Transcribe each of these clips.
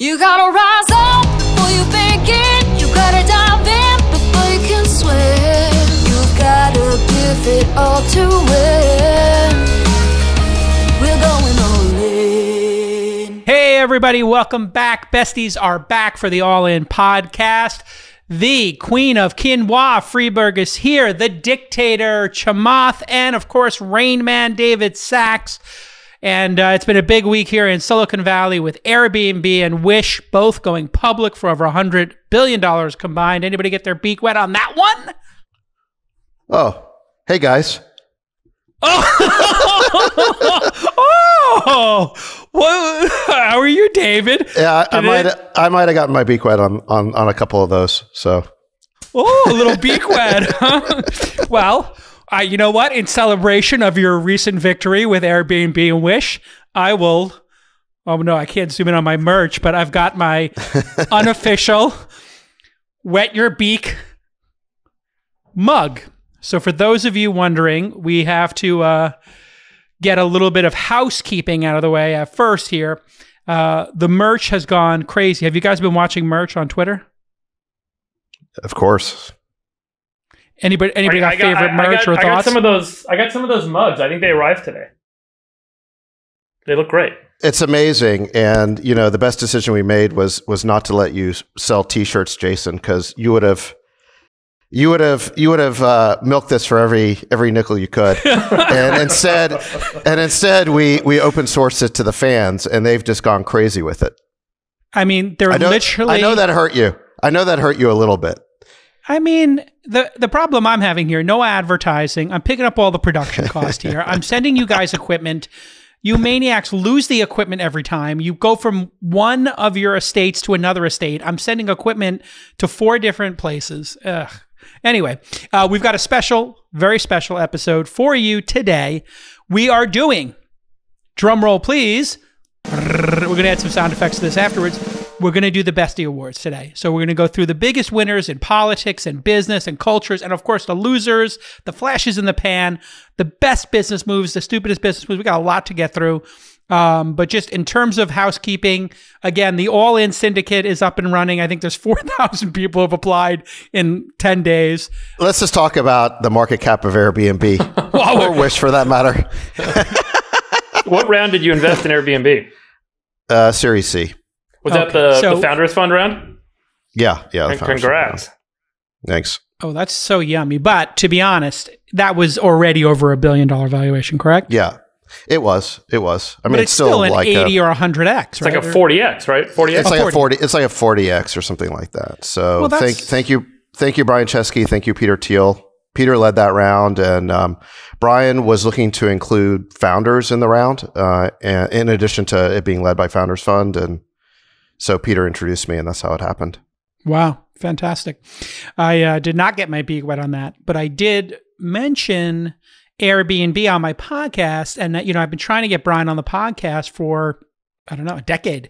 You gotta rise up before you begin. You gotta dive in before you can swim. You gotta give it all to win. We're going all in. Hey everybody, welcome back. Besties are back for the All In podcast. The Queen of Quinoa, Freeberg, is here. The Dictator, Chamath, and of course, Rain Man, David Sachs. And it's been a big week here in Silicon Valley with Airbnb and Wish both going public for over $100 billion combined. Anybody get their beak wet on that one? Oh, hey guys. Oh, what? How are you, David? Yeah, I might have gotten my beak wet on a couple of those. So, oh, a little beak wet. Huh? Well, you know what? In celebration of your recent victory with Airbnb and Wish, I will. Oh no, I can't zoom in on my merch, but I've got my unofficial "Wet Your Beak" mug. So for those of you wondering, we have to get a little bit of housekeeping out of the way at first here. The merch has gone crazy. Have you guys been watching merch on Twitter? Of course. Anybody got favorite merch or thoughts? I got some of those mugs. I think they arrived today. They look great. It's amazing, and you know the best decision we made was not to let you sell T-shirts, Jason, because you would have milked this for every nickel you could, and instead we open sourced it to the fans, and they've just gone crazy with it. I mean, literally. I know that hurt you. I know that hurt you a little bit. I mean, the problem I'm having here, no advertising. I'm picking up all the production cost here. I'm sending you guys equipment. You maniacs lose the equipment every time. You go from one of your estates to another estate. I'm sending equipment to 4 different places. Ugh. Anyway, we've got a special, very special episode for you today. We are doing, drum roll please, we're going to add some sound effects to this afterwards. We're going to do the Bestie Awards today. So we're going to go through the biggest winners in politics and business and cultures, and of course the losers, the flashes in the pan, the best business moves, the stupidest business moves. We got a lot to get through. But just in terms of housekeeping, again, the All In Syndicate is up and running. I think there's 4,000 people have applied in 10 days. Let's just talk about the market cap of Airbnb, or Wish for that matter. What round did you invest in Airbnb? Series C. Was that the Founders Fund round? Yeah. Congrats. Thanks. Oh, that's so yummy. But to be honest, that was already over $1 billion valuation, correct? Yeah. It was. I mean, but it's still an like 80 or 100x, right? It's like a 40x, right? 40x. It's like a 40. It's like a 40x or something like that. So thank you, Brian Chesky. Thank you, Peter Thiel. Peter led that round, and Brian was looking to include founders in the round, and in addition to it being led by Founders Fund, and so Peter introduced me, and that's how it happened. Wow, fantastic! I did not get my beak wet on that, but I did mention Airbnb on my podcast, and that, I've been trying to get Brian on the podcast for, I don't know, a decade.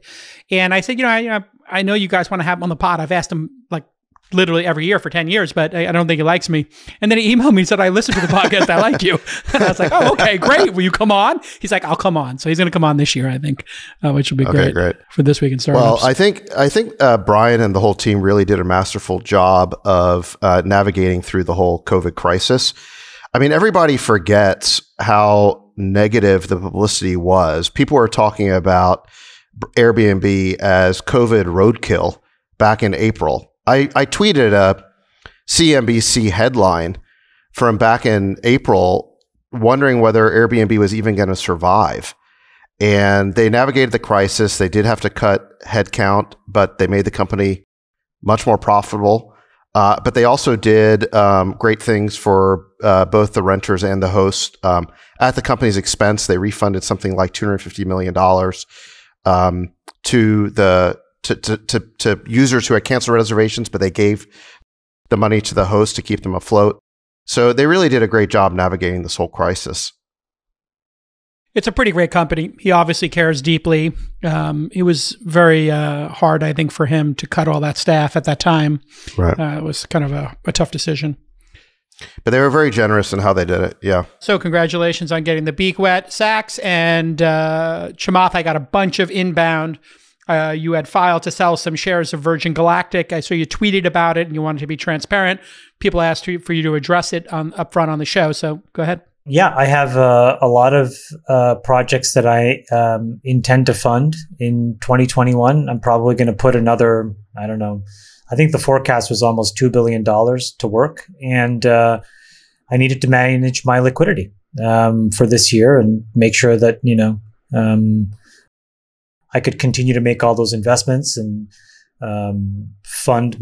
And I said, I know you guys want to have him on the pod. I've asked him like literally every year for 10 years, but I don't think he likes me. And then he emailed me and said, I listened to the podcast. I like you. And I was like, oh, okay, great. Will you come on? He's like, I'll come on. So he's going to come on this year, I think, which will be great for This Week in Startups. Well, I think Brian and the whole team really did a masterful job of navigating through the whole COVID crisis. I mean, everybody forgets how negative the publicity was. People were talking about Airbnb as COVID roadkill back in April. I tweeted a CNBC headline from back in April wondering whether Airbnb was even going to survive. And they navigated the crisis. They did have to cut headcount, but they made the company much more profitable. But they also did great things for both the renters and the host. At the company's expense, they refunded something like $250 million to users who had canceled reservations, but they gave the money to the host to keep them afloat. So they really did a great job navigating this whole crisis. It's a pretty great company. He obviously cares deeply. It was very hard, I think, for him to cut all that staff at that time. Right. It was kind of a tough decision. But they were very generous in how they did it. Yeah. So congratulations on getting the beak wet, Sachs. And Chamath, I got a bunch of inbound You had filed to sell some shares of Virgin Galactic. I saw you tweeted about it and you wanted to be transparent. People asked for you to address it up front on the show. So go ahead. Yeah, I have a lot of projects that I intend to fund in 2021. I'm probably going to put another, I don't know, I think the forecast was almost $2 billion to work. And I needed to manage my liquidity for this year and make sure that, I could continue to make all those investments and fund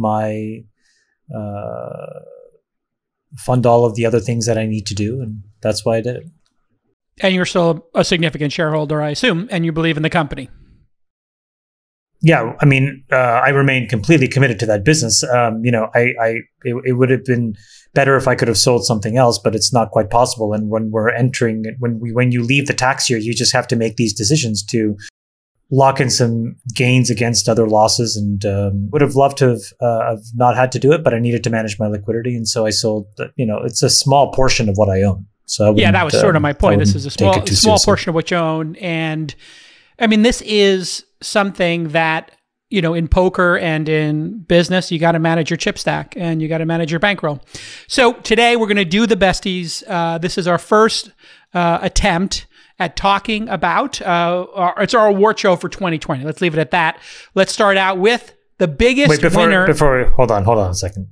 all of the other things that I need to do. And that's why I did it. And you're still a significant shareholder, I assume, and you believe in the company. Yeah, I mean, I remain completely committed to that business. It would have been better if I could have sold something else, but it's not quite possible. And when you leave the tax year, you just have to make these decisions to lock in some gains against other losses. And would have loved to have not had to do it, but I needed to manage my liquidity, and so I sold. It's a small portion of what I own. So yeah, that was sort of my point. This is a small portion of what you own, and I mean, this is something that, in poker and in business, you got to manage your chip stack and you got to manage your bankroll. So today we're going to do the besties. This is our first attempt at talking about, it's our award show for 2020. Let's leave it at that. Let's start out with the biggest winner. Hold on a second.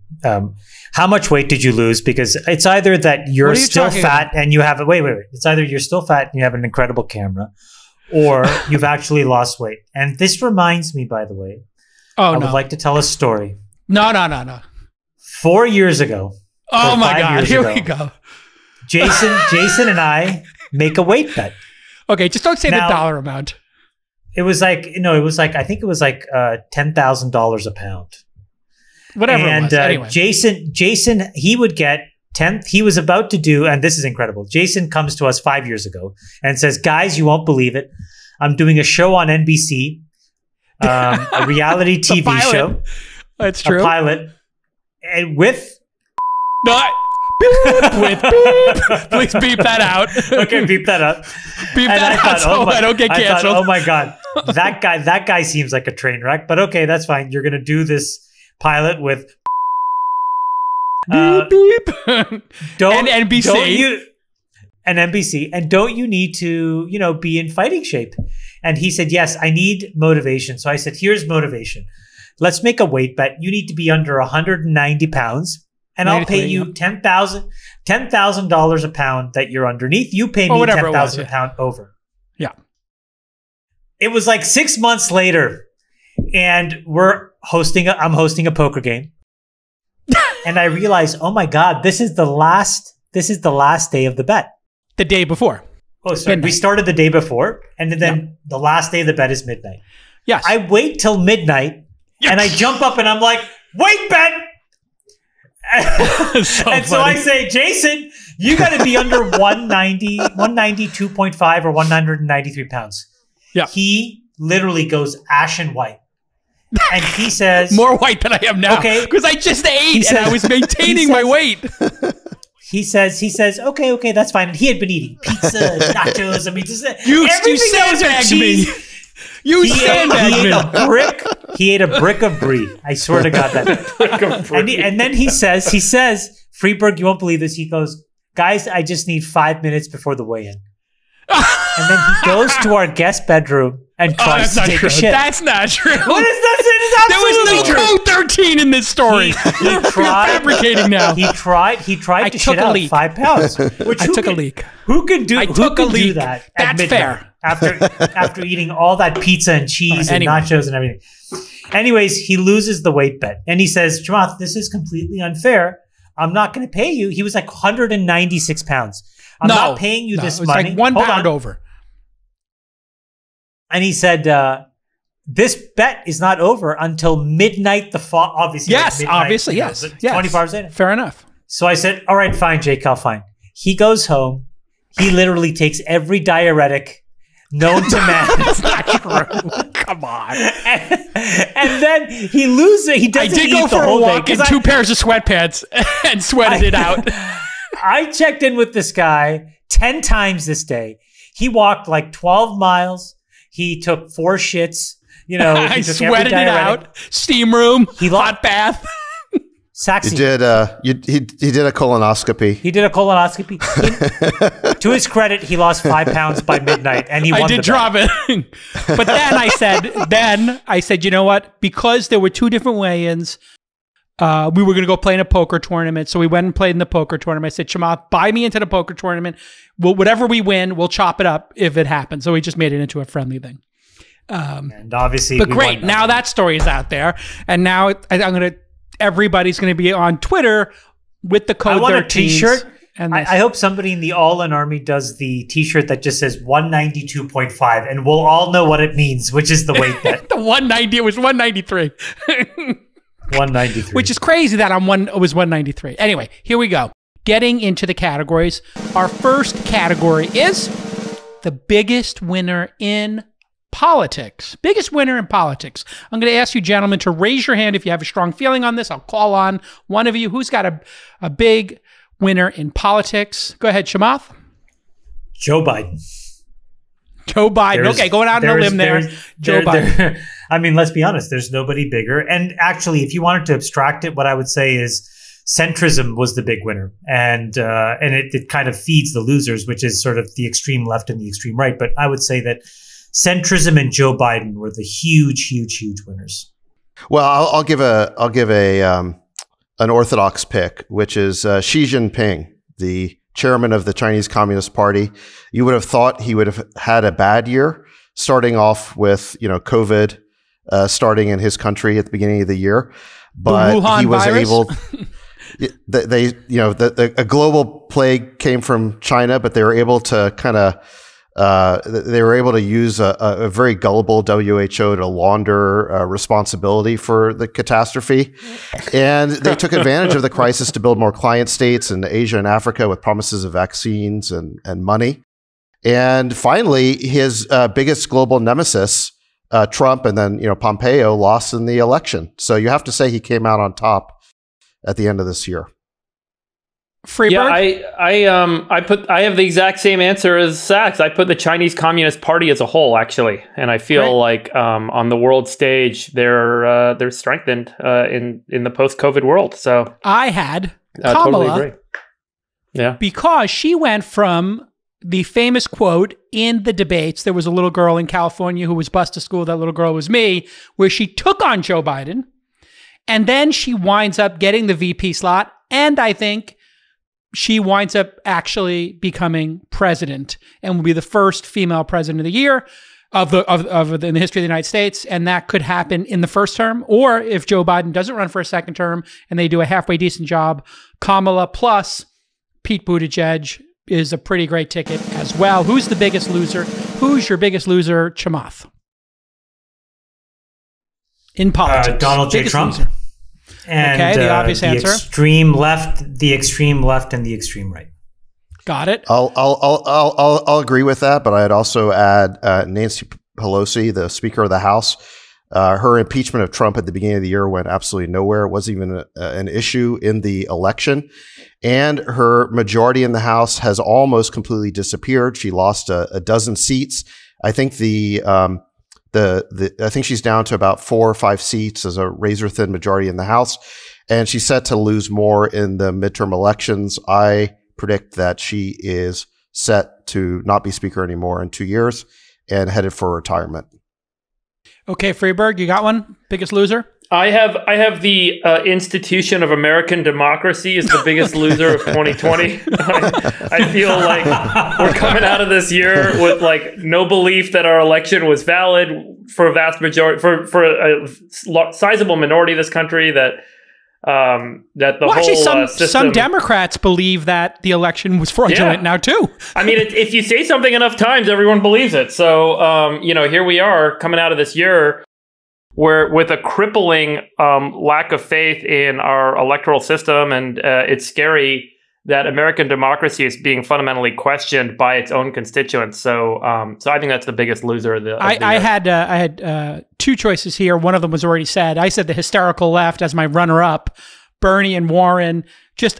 How much weight did you lose? Because it's either that you're still fat and you have wait. It's either you're still fat and you have an incredible camera, or you've actually lost weight. And this reminds me, by the way, I would like to tell a story. No. 4 years ago. Oh my God! Here we go. Jason and I make a weight bet. Okay, just don't say the dollar amount. It was like I think it was like $10,000 a pound. Whatever it was. Anyway. Jason, he would get 10th. He was about to do, and this is incredible. Jason comes to us 5 years ago and says, "Guys, you won't believe it. I'm doing a show on NBC, a reality TV show. That's true. A pilot, and with with beep. Please beep that out. Okay, beep that out. Beep and that out so I don't get canceled. Oh my God, that guy seems like a train wreck. But okay, that's fine. You're gonna do this pilot with beep beep. And NBC. And NBC, and don't you need to, be in fighting shape? And he said, yes, I need motivation. So I said, here's motivation. Let's make a weight bet. You need to be under 190 pounds, and I'll pay you $10,000 a pound that you're underneath. You pay me $10,000 a pound over. Yeah. It was like 6 months later, and I'm hosting a poker game, and I realized, oh my God, this is the last day of the bet. The day before. Oh, sorry. We started the day before, and then the last day of the bet is midnight. Yes. I wait till midnight, and I jump up, and I'm like, wait, bet! So I say, Jason, you got to be under 192.5 or 193 pounds. Yeah. He literally goes ashen white. And he says... More white than I am now. Okay. Because I just ate and I was maintaining my weight. He says, okay, that's fine. And he had been eating pizza, nachos. I mean, you sandbagged me. You sandbagged me. He ate a brick of brie. I swear to God, and then he says, Freeberg, you won't believe this. He goes, guys, I just need 5 minutes before the weigh-in. And then he goes to our guest bedroom and tries to take a shit. That's not true. What is that? There was no code 13 in this story. You're fabricating now. He tried to shit out 5 pounds. I took a leak. Who can do that? That's fair. After eating all that pizza and cheese and nachos and everything. Anyways, he loses the weight bet. And he says, Chamath, this is completely unfair. I'm not going to pay you. He was like 196 pounds. I'm not paying you this money. Like 1 pound over. And he said, this bet is not over until midnight. Obviously. Yes, midnight, obviously, yes. 24 hours later. Fair enough. So I said, all right, fine, Jake, I'll fine. He goes home. He literally takes every diuretic known to man. That's not true. Come on. And then he loses. He doesn't eat the whole day. I did go for a walk in 2 pairs of sweatpants and sweated it out. I checked in with this guy 10 times this day. He walked like 12 miles. He took 4 shits. You know, I he took every sweated it diuretic. out. Steam room, He hot bath. Saxy. He did a colonoscopy. He did a colonoscopy. To his credit, he lost 5 pounds by midnight, and he won I did the drop bet. it. But then I said, you know what? Because there were 2 different weigh-ins, we were going to go play in a poker tournament. So we went and played in the poker tournament. I said, Chamath, buy me into the poker tournament. Whatever we win, we'll chop it up if it happens. So we just made it into a friendly thing. And obviously, But we great. won Now that story is out there. And now everybody's going to be on Twitter with the code I want 13s. a T-shirt. And I hope somebody in the All In Army does the T-shirt that just says 192.5, and we'll all know what it means, which is the weight bet. the 190, it was 193. 193. Which is crazy that it was 193. Anyway, here we go. Getting into the categories. Our first category is the biggest winner in politics. Biggest winner in politics. I'm going to ask you gentlemen to raise your hand if you have a strong feeling on this. I'll call on one of you. Who's got a big winner in politics? Go ahead, Chamath. Joe Biden. Joe Biden. Okay, going out on a limb there. Joe Biden. I mean, let's be honest. There's nobody bigger. And actually, if you wanted to abstract it, what I would say is centrism was the big winner. And it kind of feeds the losers, which is sort of the extreme left and the extreme right. But I would say that centrism and Joe Biden were the huge winners. Well, I'll give an orthodox pick, which is Xi Jinping, the chairman of the Chinese Communist Party. You would have thought he would have had a bad year, starting off with COVID starting in his country at the beginning of the year, but he was able. A global plague came from China, but they were able to use a very gullible WHO to launder responsibility for the catastrophe. And they took advantage of the crisis to build more client states in Asia and Africa with promises of vaccines and money. And finally, his biggest global nemesis, Trump, and then Pompeo, lost in the election. So you have to say he came out on top at the end of this year. Freeberg? Yeah, I have the exact same answer as Sachs. I put the Chinese Communist Party as a whole, actually, and I feel like on the world stage they're strengthened in the post-COVID world. So I had totally Kamala, agree. Yeah, because she went from the famous quote in the debates. There was a little girl in California who was bused to school. That little girl was me, where she took on Joe Biden, and then she winds up getting the VP slot, and I think she winds up actually becoming president and will be the first female president of the year in the history of the United States. And that could happen in the first term, or if Joe Biden doesn't run for a second term and they do a halfway decent job, Kamala plus Pete Buttigieg is a pretty great ticket as well. Who's the biggest loser? Who's your biggest loser, Chamath? In politics. Donald J. Trump. Loser. And okay, the obvious answer. Extreme left, and the extreme right. Got it. I'll agree with that, but I'd also add Nancy Pelosi, the Speaker of the House. Her impeachment of Trump at the beginning of the year went absolutely nowhere. It wasn't even an issue in the election, and her majority in the House has almost completely disappeared. She lost a dozen seats. I think I think she's down to about 4 or 5 seats as a razor-thin majority in the House, and she's set to lose more in the midterm elections. I predict that she is set to not be Speaker anymore in 2 years and headed for retirement. Okay, Freeberg, you got one? Biggest loser? I have the institution of American democracy is the biggest loser of 2020. I feel like we're coming out of this year with no belief that our election was valid for a vast majority, for a sizable minority of this country. That some Democrats believe that the election was fraudulent now too. I mean, if you say something enough times, everyone believes it. So here we are coming out of this year where with a crippling lack of faith in our electoral system, and it's scary that American democracy is being fundamentally questioned by its own constituents. So I think that's the biggest loser of the year. I had 2 choices here. One of them was already said. I said the hysterical left as my runner-up. Bernie and Warren, just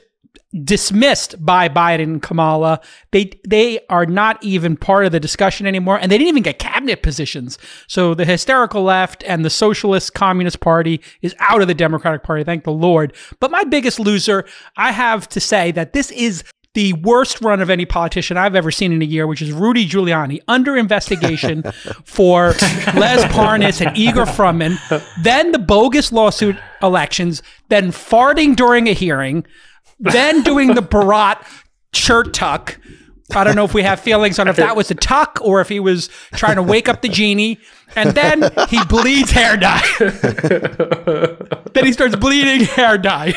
dismissed by Biden and Kamala. They are not even part of the discussion anymore, and they didn't even get cabinet positions. So the hysterical left and the Socialist Communist Party is out of the Democratic Party, thank the Lord. But my biggest loser, I have to say that this is the worst run of any politician I've ever seen in a year, which is Rudy Giuliani, under investigation for Les Parnas and Igor Fruman, then the bogus lawsuit elections, then farting during a hearing, then doing the Bharat shirt tuck. I don't know if we have feelings on if that was a tuck or if he was trying to wake up the genie. And then he bleeds hair dye. Then he starts bleeding hair dye.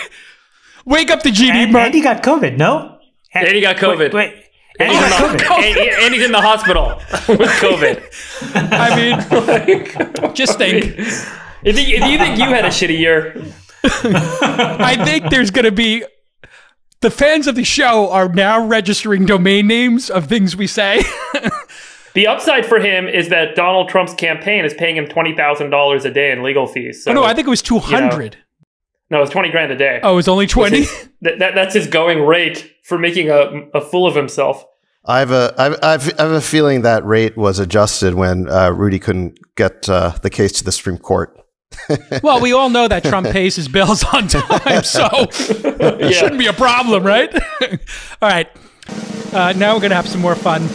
Wake up the genie. And he got COVID, no? And he got COVID. Wait. And he got COVID. And he's in the hospital with COVID. I mean, just think. Do you think you had a shitty year? I think there's going to be... The fans of the show are now registering domain names of things we say. The upside for him is that Donald Trump's campaign is paying him $20,000 a day in legal fees. So, no, I think it was 200. No, it's 20 grand a day. Oh, it was only 20? That's his going rate for making a fool of himself. I have a feeling that rate was adjusted when Rudy couldn't get the case to the Supreme Court. Well, we all know that Trump pays his bills on time, so it shouldn't be a problem, right? All right. Now we're going to have some more fun.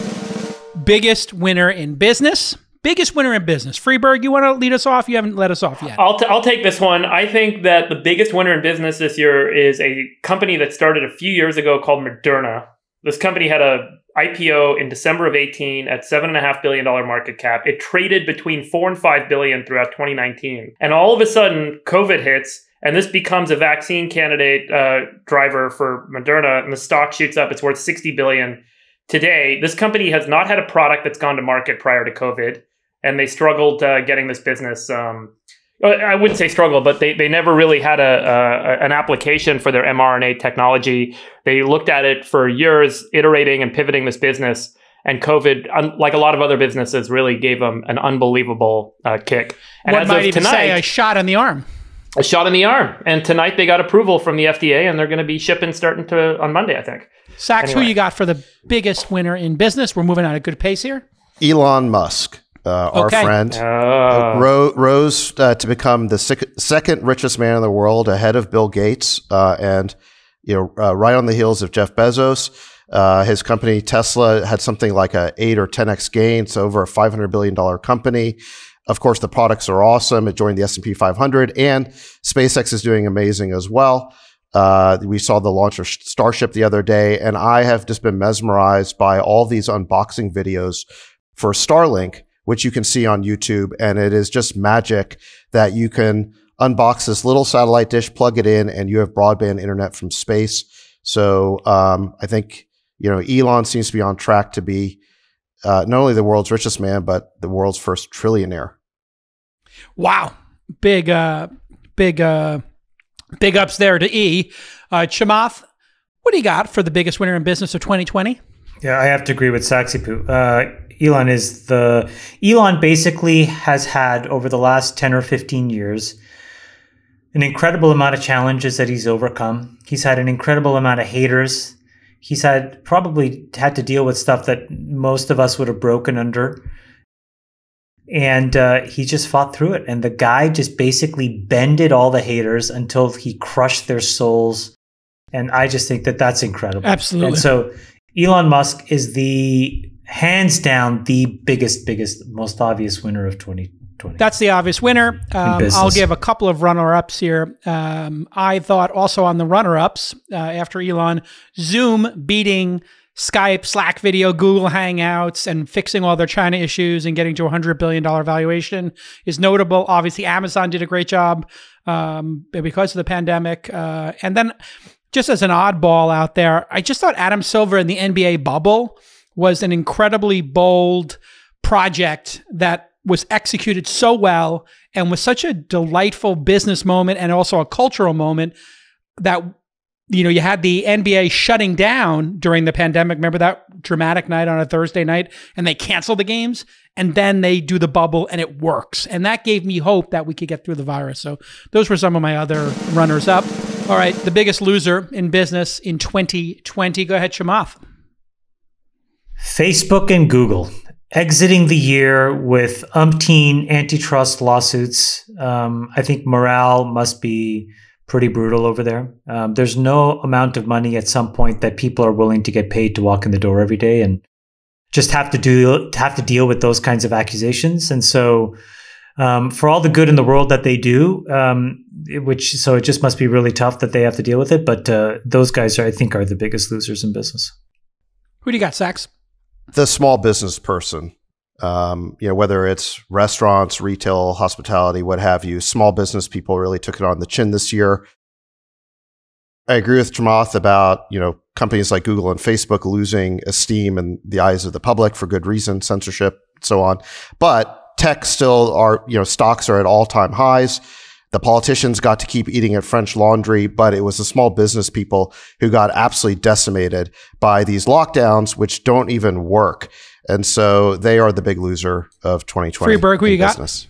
Biggest winner in business. Biggest winner in business. Freeberg, you want to lead us off? You haven't led us off yet. I'll take this one. I think that the biggest winner in business this year is a company that started a few years ago called Moderna. This company had a IPO in December of 18 at $7.5 billion market cap. It traded between 4 and 5 billion throughout 2019. And all of a sudden, COVID hits, and this becomes a vaccine candidate driver for Moderna, and the stock shoots up. It's worth 60 billion today. This company has not had a product that's gone to market prior to COVID, and they struggled getting this business. I wouldn't say struggle, but they never really had an application for their mRNA technology. They looked at it for years, iterating and pivoting this business. And COVID, like a lot of other businesses, really gave them an unbelievable kick. And what as might of even tonight, say a shot in the arm. A shot in the arm. And tonight they got approval from the FDA, and they're going to be shipping starting on Monday, I think. Sachs, anyway. Who you got for the biggest winner in business? We're moving at a good pace here. Elon Musk. Our friend rose to become the second richest man in the world, ahead of Bill Gates, and right on the heels of Jeff Bezos. His company Tesla had something like a 8 or 10x gain, so over a $500 billion company. Of course, the products are awesome. It joined the S&P 500, and SpaceX is doing amazing as well. We saw the launch of Starship the other day, and I have just been mesmerized by all these unboxing videos for Starlink, which you can see on YouTube. And it is just magic that you can unbox this little satellite dish, plug it in, and you have broadband internet from space. So I think, Elon seems to be on track to be not only the world's richest man, but the world's first trillionaire. Wow. Big ups there to E. Chamath, what do you got for the biggest winner in business of 2020? Yeah, I have to agree with Saxipu. Elon basically has had, over the last 10 or 15 years, an incredible amount of challenges that he's overcome. He's had an incredible amount of haters. He's probably had to deal with stuff that most of us would have broken under. And he just fought through it. And the guy just basically bended all the haters until he crushed their souls. And I just think that that's incredible. Absolutely. And so Elon Musk is hands down the biggest, most obvious winner of 2020. That's the obvious winner. I'll give a couple of runner-ups here. I thought also on the runner-ups after Elon, Zoom beating Skype, Slack video, Google Hangouts, and fixing all their China issues and getting to a $100 billion valuation is notable. Obviously, Amazon did a great job because of the pandemic. And then just as an oddball out there, I just thought Adam Silver in the NBA bubble was an incredibly bold project that was executed so well and was such a delightful business moment and also a cultural moment that, you had the NBA shutting down during the pandemic. Remember that dramatic night on a Thursday night, and they canceled the games, and then they do the bubble and it works. And that gave me hope that we could get through the virus. So those were some of my other runners up. All right, the biggest loser in business in 2020. Go ahead, Chamath. Facebook and Google exiting the year with umpteen antitrust lawsuits. I think morale must be pretty brutal over there. There's no amount of money at some point that people are willing to get paid to walk in the door every day and just have to deal with those kinds of accusations. And so for all the good in the world that they do, it just must be really tough that they have to deal with it. But those guys, I think, are the biggest losers in business. Who do you got, Sachs? The small business person, whether it's restaurants, retail, hospitality, what have you, small business people really took it on the chin this year. I agree with Chamath about, companies like Google and Facebook losing esteem in the eyes of the public for good reason, censorship, and so on. But tech still are, stocks are at all-time highs. The politicians got to keep eating at French Laundry, but it was the small business people who got absolutely decimated by these lockdowns, which don't even work. And so they are the big loser of 2020. Freeberg, who you got?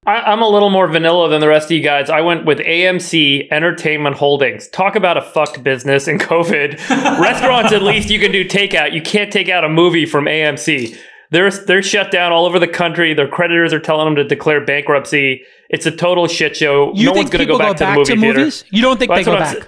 I'm a little more vanilla than the rest of you guys. I went with AMC Entertainment Holdings. Talk about a fucked business in COVID. Restaurants, at least you can do takeout. You can't take out a movie from AMC. They're shut down all over the country. Their creditors are telling them to declare bankruptcy. It's a total shit show. No one's going to go back to the movie theater. Movies? You don't think they go back?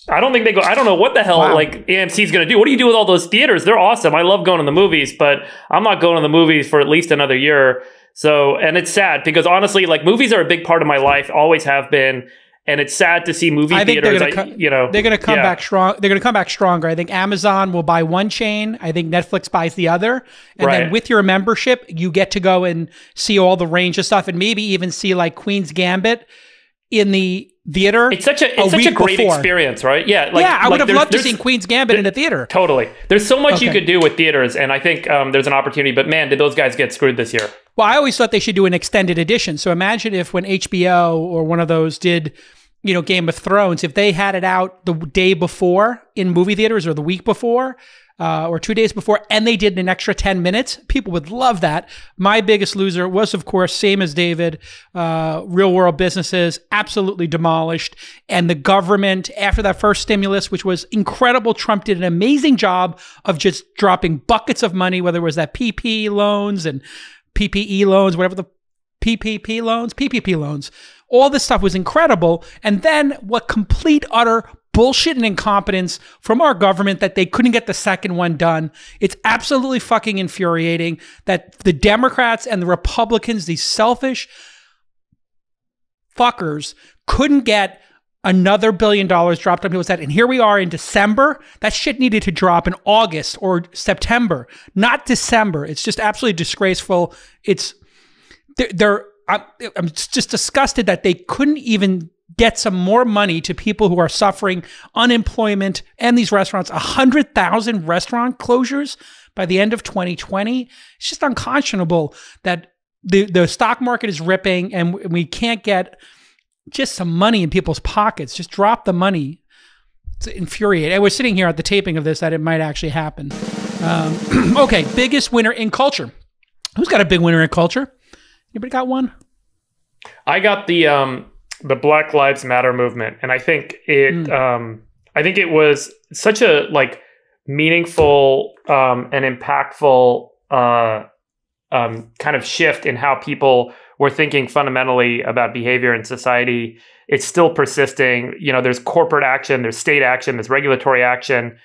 I don't think they go. I don't know what the hell AMC is going to do. What do you do with all those theaters? They're awesome. I love going to the movies, but I'm not going to the movies for at least another year. So, and it's sad because honestly, movies are a big part of my life, always have been. And it's sad to see movie theaters. They're going to come back strong. They're going to come back stronger. I think Amazon will buy one chain. I think Netflix buys the other. And then with your membership, you get to go and see all the range of stuff, and maybe even see Queen's Gambit in the theater. It's such a great experience, right? Yeah. I would have loved to see Queen's Gambit in a theater. Totally. There's so much you could do with theaters, and I think there's an opportunity. But man, did those guys get screwed this year? Well, I always thought they should do an extended edition. So imagine if when HBO or one of those did Game of Thrones, if they had it out the day before in movie theaters or the week before or 2 days before, and they did an extra 10 minutes, people would love that. My biggest loser was, of course, same as David, real world businesses absolutely demolished. And the government, after that first stimulus, which was incredible, Trump did an amazing job of just dropping buckets of money, whether it was that PPP loans and PPE loans, whatever the PPP loans. All this stuff was incredible. And then what complete, utter bullshit and incompetence from our government that they couldn't get the second one done. It's absolutely fucking infuriating that the Democrats and the Republicans, these selfish fuckers, couldn't get another $1 billion dropped on people's head. And here we are in December. That shit needed to drop in August or September, not December. It's just absolutely disgraceful. I'm just disgusted that they couldn't even get some more money to people who are suffering unemployment and these restaurants. 100,000 restaurant closures by the end of 2020. It's just unconscionable that the stock market is ripping and we can't get just some money in people's pockets. Just drop the money. It's infuriating. And we're sitting here at the taping of this that it might actually happen. Okay, biggest winner in culture. Who's got a big winner in culture? Anybody got one? I got the Black Lives Matter movement, and I think it was such a meaningful and impactful kind of shift in how people were thinking fundamentally about behavior in society. It's still persisting. There's corporate action, there's state action, there's regulatory action,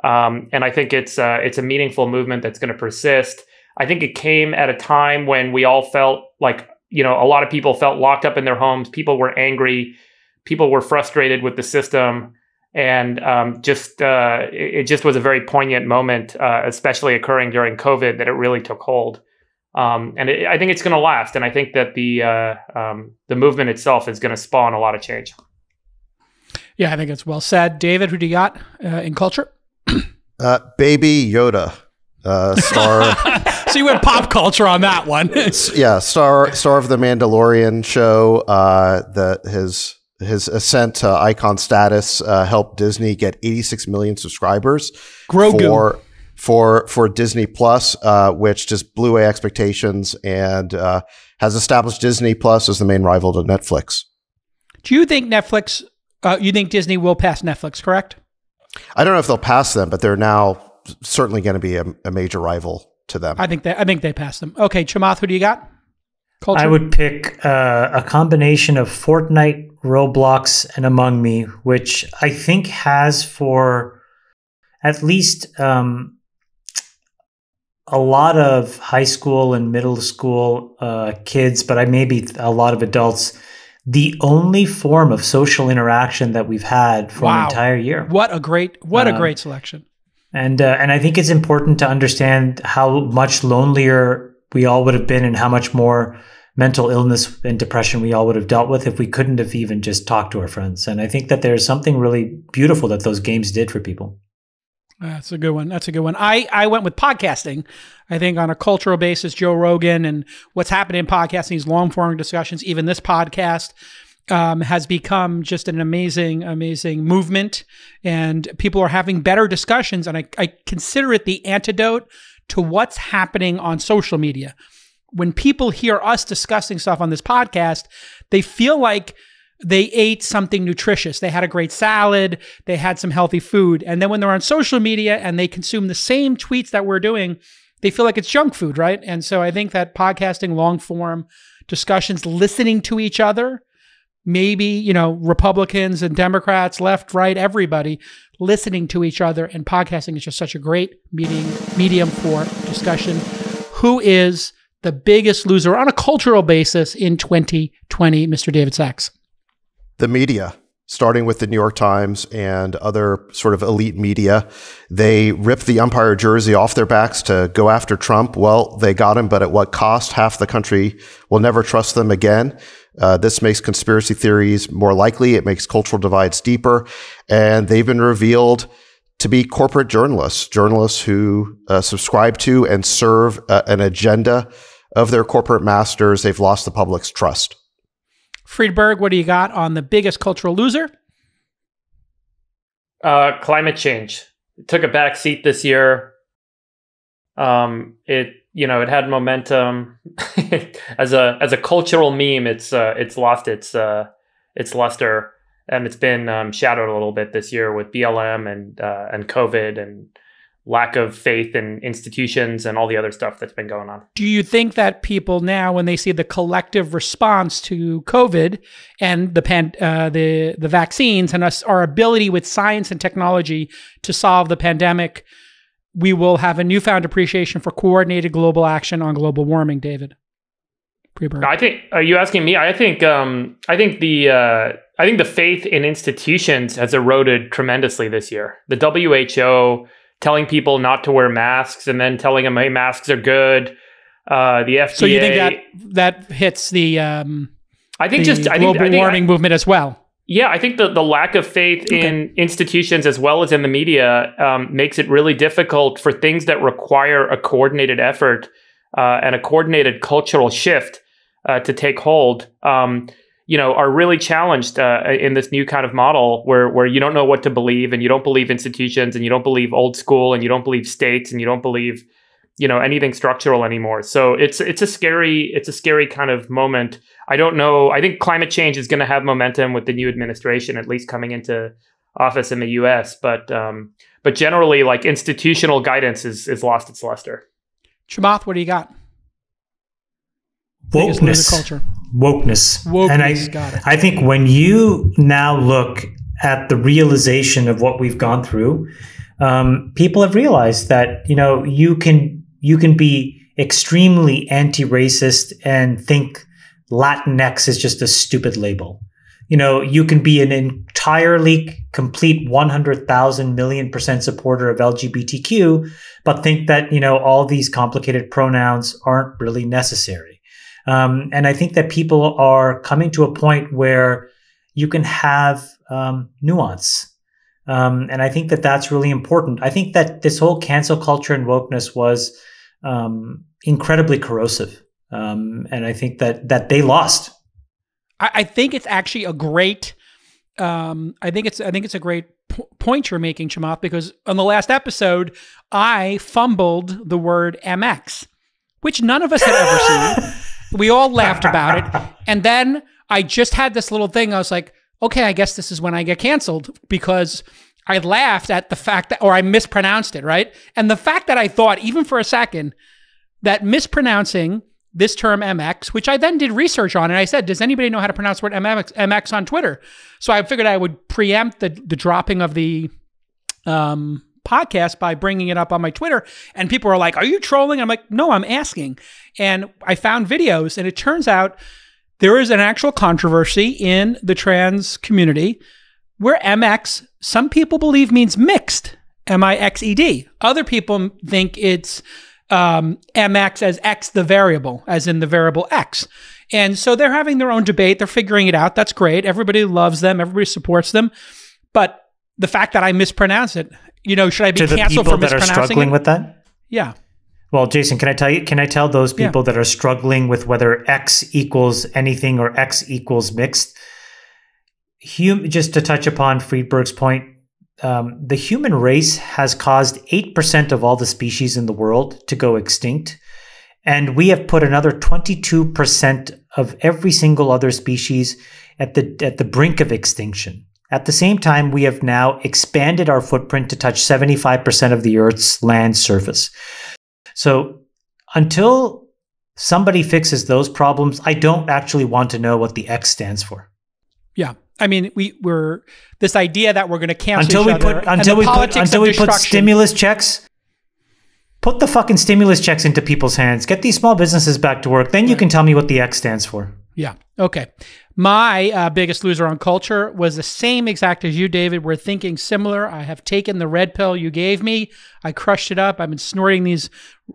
and I think it's a meaningful movement that's going to persist. I think it came at a time when we all felt a lot of people felt locked up in their homes. People were angry. People were frustrated with the system. And it just was a very poignant moment, especially occurring during COVID, that it really took hold. I think it's going to last. And I think that the movement itself is going to spawn a lot of change. Yeah, I think it's well said. David, who do you got in culture? Baby Yoda. Star. So you went pop culture on that one. Yeah, star of the Mandalorian show. His ascent to icon status helped Disney get 86 million subscribers for Disney Plus, which just blew away expectations and has established Disney Plus as the main rival to Netflix. Do you think Netflix You think Disney will pass Netflix, correct? I don't know if they'll pass them, but they're now certainly going to be a major rival to them. I think they pass them. Okay, Chamath, who do you got? Culture? I would pick a combination of Fortnite, Roblox, and Among Me, which I think has for at least a lot of high school and middle school kids, but maybe a lot of adults, the only form of social interaction that we've had for an entire year. What a great selection. And I think it's important to understand how much lonelier we all would have been and how much more mental illness and depression we all would have dealt with if we couldn't have even just talked to our friends. And I think that there's something really beautiful that those games did for people. That's a good one. I went with podcasting. I think on a cultural basis, Joe Rogan and what's happening in podcasting, these long form discussions, even this podcast has become just an amazing, amazing movement. And people are having better discussions. And I consider it the antidote to what's happening on social media. When people hear us discussing stuff on this podcast, they feel like they ate something nutritious. They had a great salad. They had some healthy food. And then when they're on social media and they consume the same tweets that we're doing, they feel like it's junk food, right? And so I think that podcasting, long form discussions, listening to each other, maybe, Republicans and Democrats, left, right, everybody listening to each other, and podcasting is just such a great medium for discussion. Who is the biggest loser on a cultural basis in 2020, Mr. David Sachs? The media, starting with the New York Times and other sort of elite media. They ripped the umpire jersey off their backs to go after Trump. Well, they got him, but at what cost? Half the country will never trust them again. This makes conspiracy theories more likely. It makes cultural divides deeper. And they've been revealed to be corporate journalists who subscribe to and serve an agenda of their corporate masters. They've lost the public's trust. Friedberg, what do you got on the biggest cultural loser? Climate change. It took a back seat this year. It had momentum as a cultural meme. It's lost its luster, and it's been shadowed a little bit this year with BLM and COVID and lack of faith in institutions and all the other stuff that's been going on. Do you think that people now, when they see the collective response to COVID and the vaccines and our ability with science and technology to solve the pandemic, we will have a newfound appreciation for coordinated global action on global warming, David? I think, are you asking me? I think the faith in institutions has eroded tremendously this year. The WHO telling people not to wear masks and then telling them, hey, masks are good. The FDA. So you think that hits the global warming movement as well? Yeah, I think the lack of faith in institutions as well as in the media makes it really difficult for things that require a coordinated effort and a coordinated cultural shift to take hold. Are really challenged in this new kind of model where you don't know what to believe, and you don't believe institutions, and you don't believe old school, and you don't believe states, and you don't believe anything structural anymore. So it's a scary kind of moment. I don't know. I think climate change is going to have momentum with the new administration, at least coming into office in the U.S. But generally, like, institutional guidance is lost its luster. Chamath, what do you got? Wokeness. And I think when you now look at the realization of what we've gone through, people have realized that you can be extremely anti-racist and think Latinx is just a stupid label. You can be an entirely complete 100,000 million% supporter of LGBTQ, but think that all these complicated pronouns aren't really necessary. And I think that people are coming to a point where you can have nuance. And I think that that's really important. I think that this whole cancel culture and wokeness was incredibly corrosive. And I think that they lost. I think it's actually a great I think it's a great point you're making, Chamath, because on the last episode, I fumbled the word MX, which none of us had ever seen. We all laughed about it. And then I just had this little thing. I was like, okay, I guess this is when I get canceled, because I laughed at the fact that, or I mispronounced it, right? And the fact that I thought, even for a second, that mispronouncing this term MX, which I then did research on, and I said, does anybody know how to pronounce the word MX on Twitter? So I figured I would preempt the dropping of the podcast by bringing it up on my Twitter. And people were like, are you trolling? I'm like, no, I'm asking. And I found videos, and it turns out there is an actual controversy in the trans community where MX, some people believe means mixed, M-I-X-E-D. Other people think it's MX as X the variable, as in the variable X. And so they're having their own debate. They're figuring it out. That's great. Everybody loves them. Everybody supports them. But the fact that I mispronounce it, should I be canceled for mispronouncing it? To the people that are struggling with that? Yeah. Well, Jason, can I tell those people that are struggling with whether X equals anything or X equals mixed? Just to touch upon Friedberg's point, the human race has caused 8% of all the species in the world to go extinct. And we have put another 22% of every single other species at the brink of extinction. At the same time, we have now expanded our footprint to touch 75% of the Earth's land surface. So until somebody fixes those problems, I don't actually want to know what the X stands for. Yeah. I mean, we're this idea that we're going to cancel until we put stimulus checks. Put the fucking stimulus checks into people's hands. Get these small businesses back to work. Then you can tell me what the X stands for. Yeah. Okay. My biggest loser on culture was the same exact as you, David. We're thinking similar. I have taken the red pill you gave me. I crushed it up. I've been snorting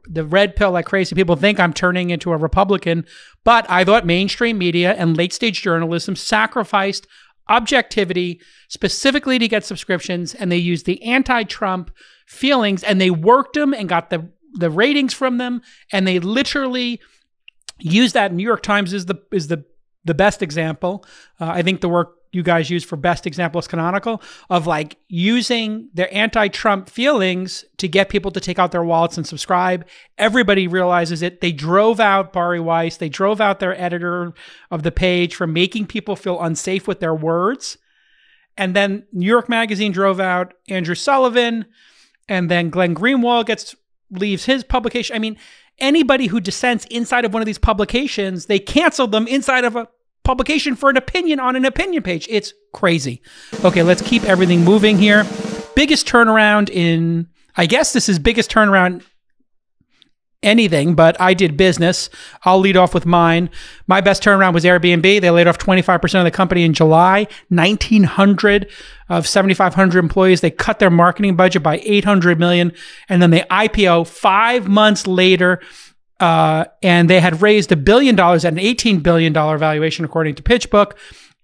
the red pill like crazy. People think I'm turning into a Republican, but I thought mainstream media and late stage journalism sacrificed objectivity specifically to get subscriptions, and they used the anti-Trump feelings and they worked them and got the ratings from them, and they literally used that. New York Times is the best example. I think the work you guys use for best example is canonical, of like using their anti-Trump feelings to get people to take out their wallets and subscribe. Everybody realizes it. They drove out Bari Weiss. They drove out their editor of the page for making people feel unsafe with their words. And then New York Magazine drove out Andrew Sullivan. And then Glenn Greenwald leaves his publication. I mean, anybody who dissents inside of one of these publications, they canceled them inside of a publication for an opinion on an opinion page. It's crazy. Okay, let's keep everything moving here. Biggest turnaround I guess this is biggest turnaround anything, but I did business. I'll lead off with mine. My best turnaround was Airbnb. They laid off 25% of the company in July, 1,900 of 7,500 employees. They cut their marketing budget by $800 million. And then they IPO 5 months later. And they had raised $1 billion at an $18 billion valuation, according to PitchBook,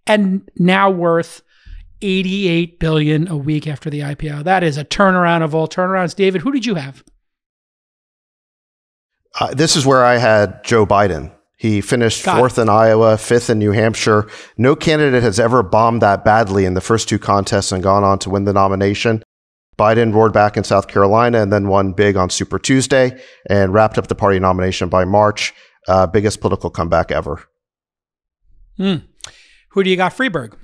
and now worth $88 billion a week after the IPO. That is a turnaround of all turnarounds. David, who did you have? This is where I had Joe Biden. He finished fourth in Iowa, fifth in New Hampshire. No candidate has ever bombed that badly in the first two contests and gone on to win the nomination. Biden roared back in South Carolina and then won big on Super Tuesday and wrapped up the party nomination by March. Biggest political comeback ever. Who do you got, Freeberg?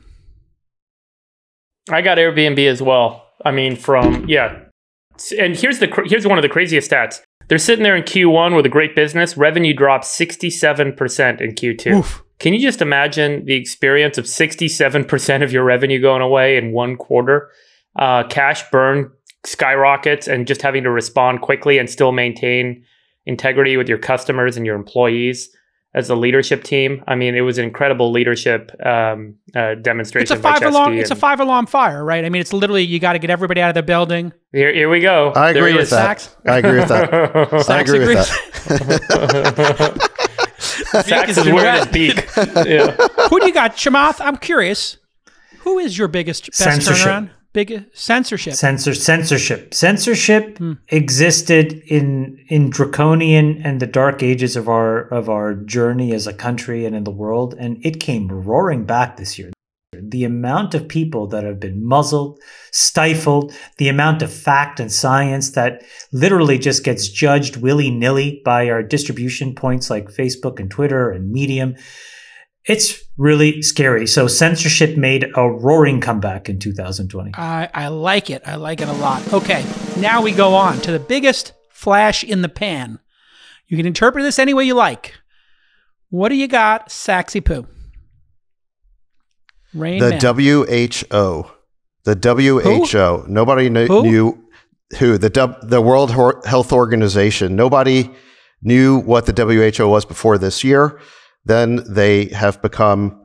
I got Airbnb as well. I mean, and here's one of the craziest stats. They're sitting there in Q1 with a great business. Revenue dropped 67% in Q2. Oof. Can you just imagine the experience of 67% of your revenue going away in one quarter? Cash burn skyrockets, and just having to respond quickly and still maintain integrity with your customers and your employees as a leadership team. I mean, it was an incredible leadership demonstration. It's a five alarm fire, right? I mean, it's literally, you got to get everybody out of the building. Here we go. I agree with that. I agree with that. I agree with that. Sachs is wearing his beak. Yeah. Who do you got, Chamath? I'm curious. Who is your best turnaround? Censorship existed in draconian and the dark ages of our journey as a country and in the world, and it came roaring back this year. The amount of people that have been muzzled, stifled, the amount of fact and science that literally just gets judged willy-nilly by our distribution points like Facebook and Twitter and Medium. It's really scary. So censorship made a roaring comeback in 2020. I like it. I like it a lot. Okay, now we go on to the biggest flash in the pan. You can interpret this any way you like. What do you got, Saxy Poo? Rain The Man. WHO. The WHO. Who? Nobody knew who. The World Health Organization. Nobody knew what the WHO was before this year. Then they have become,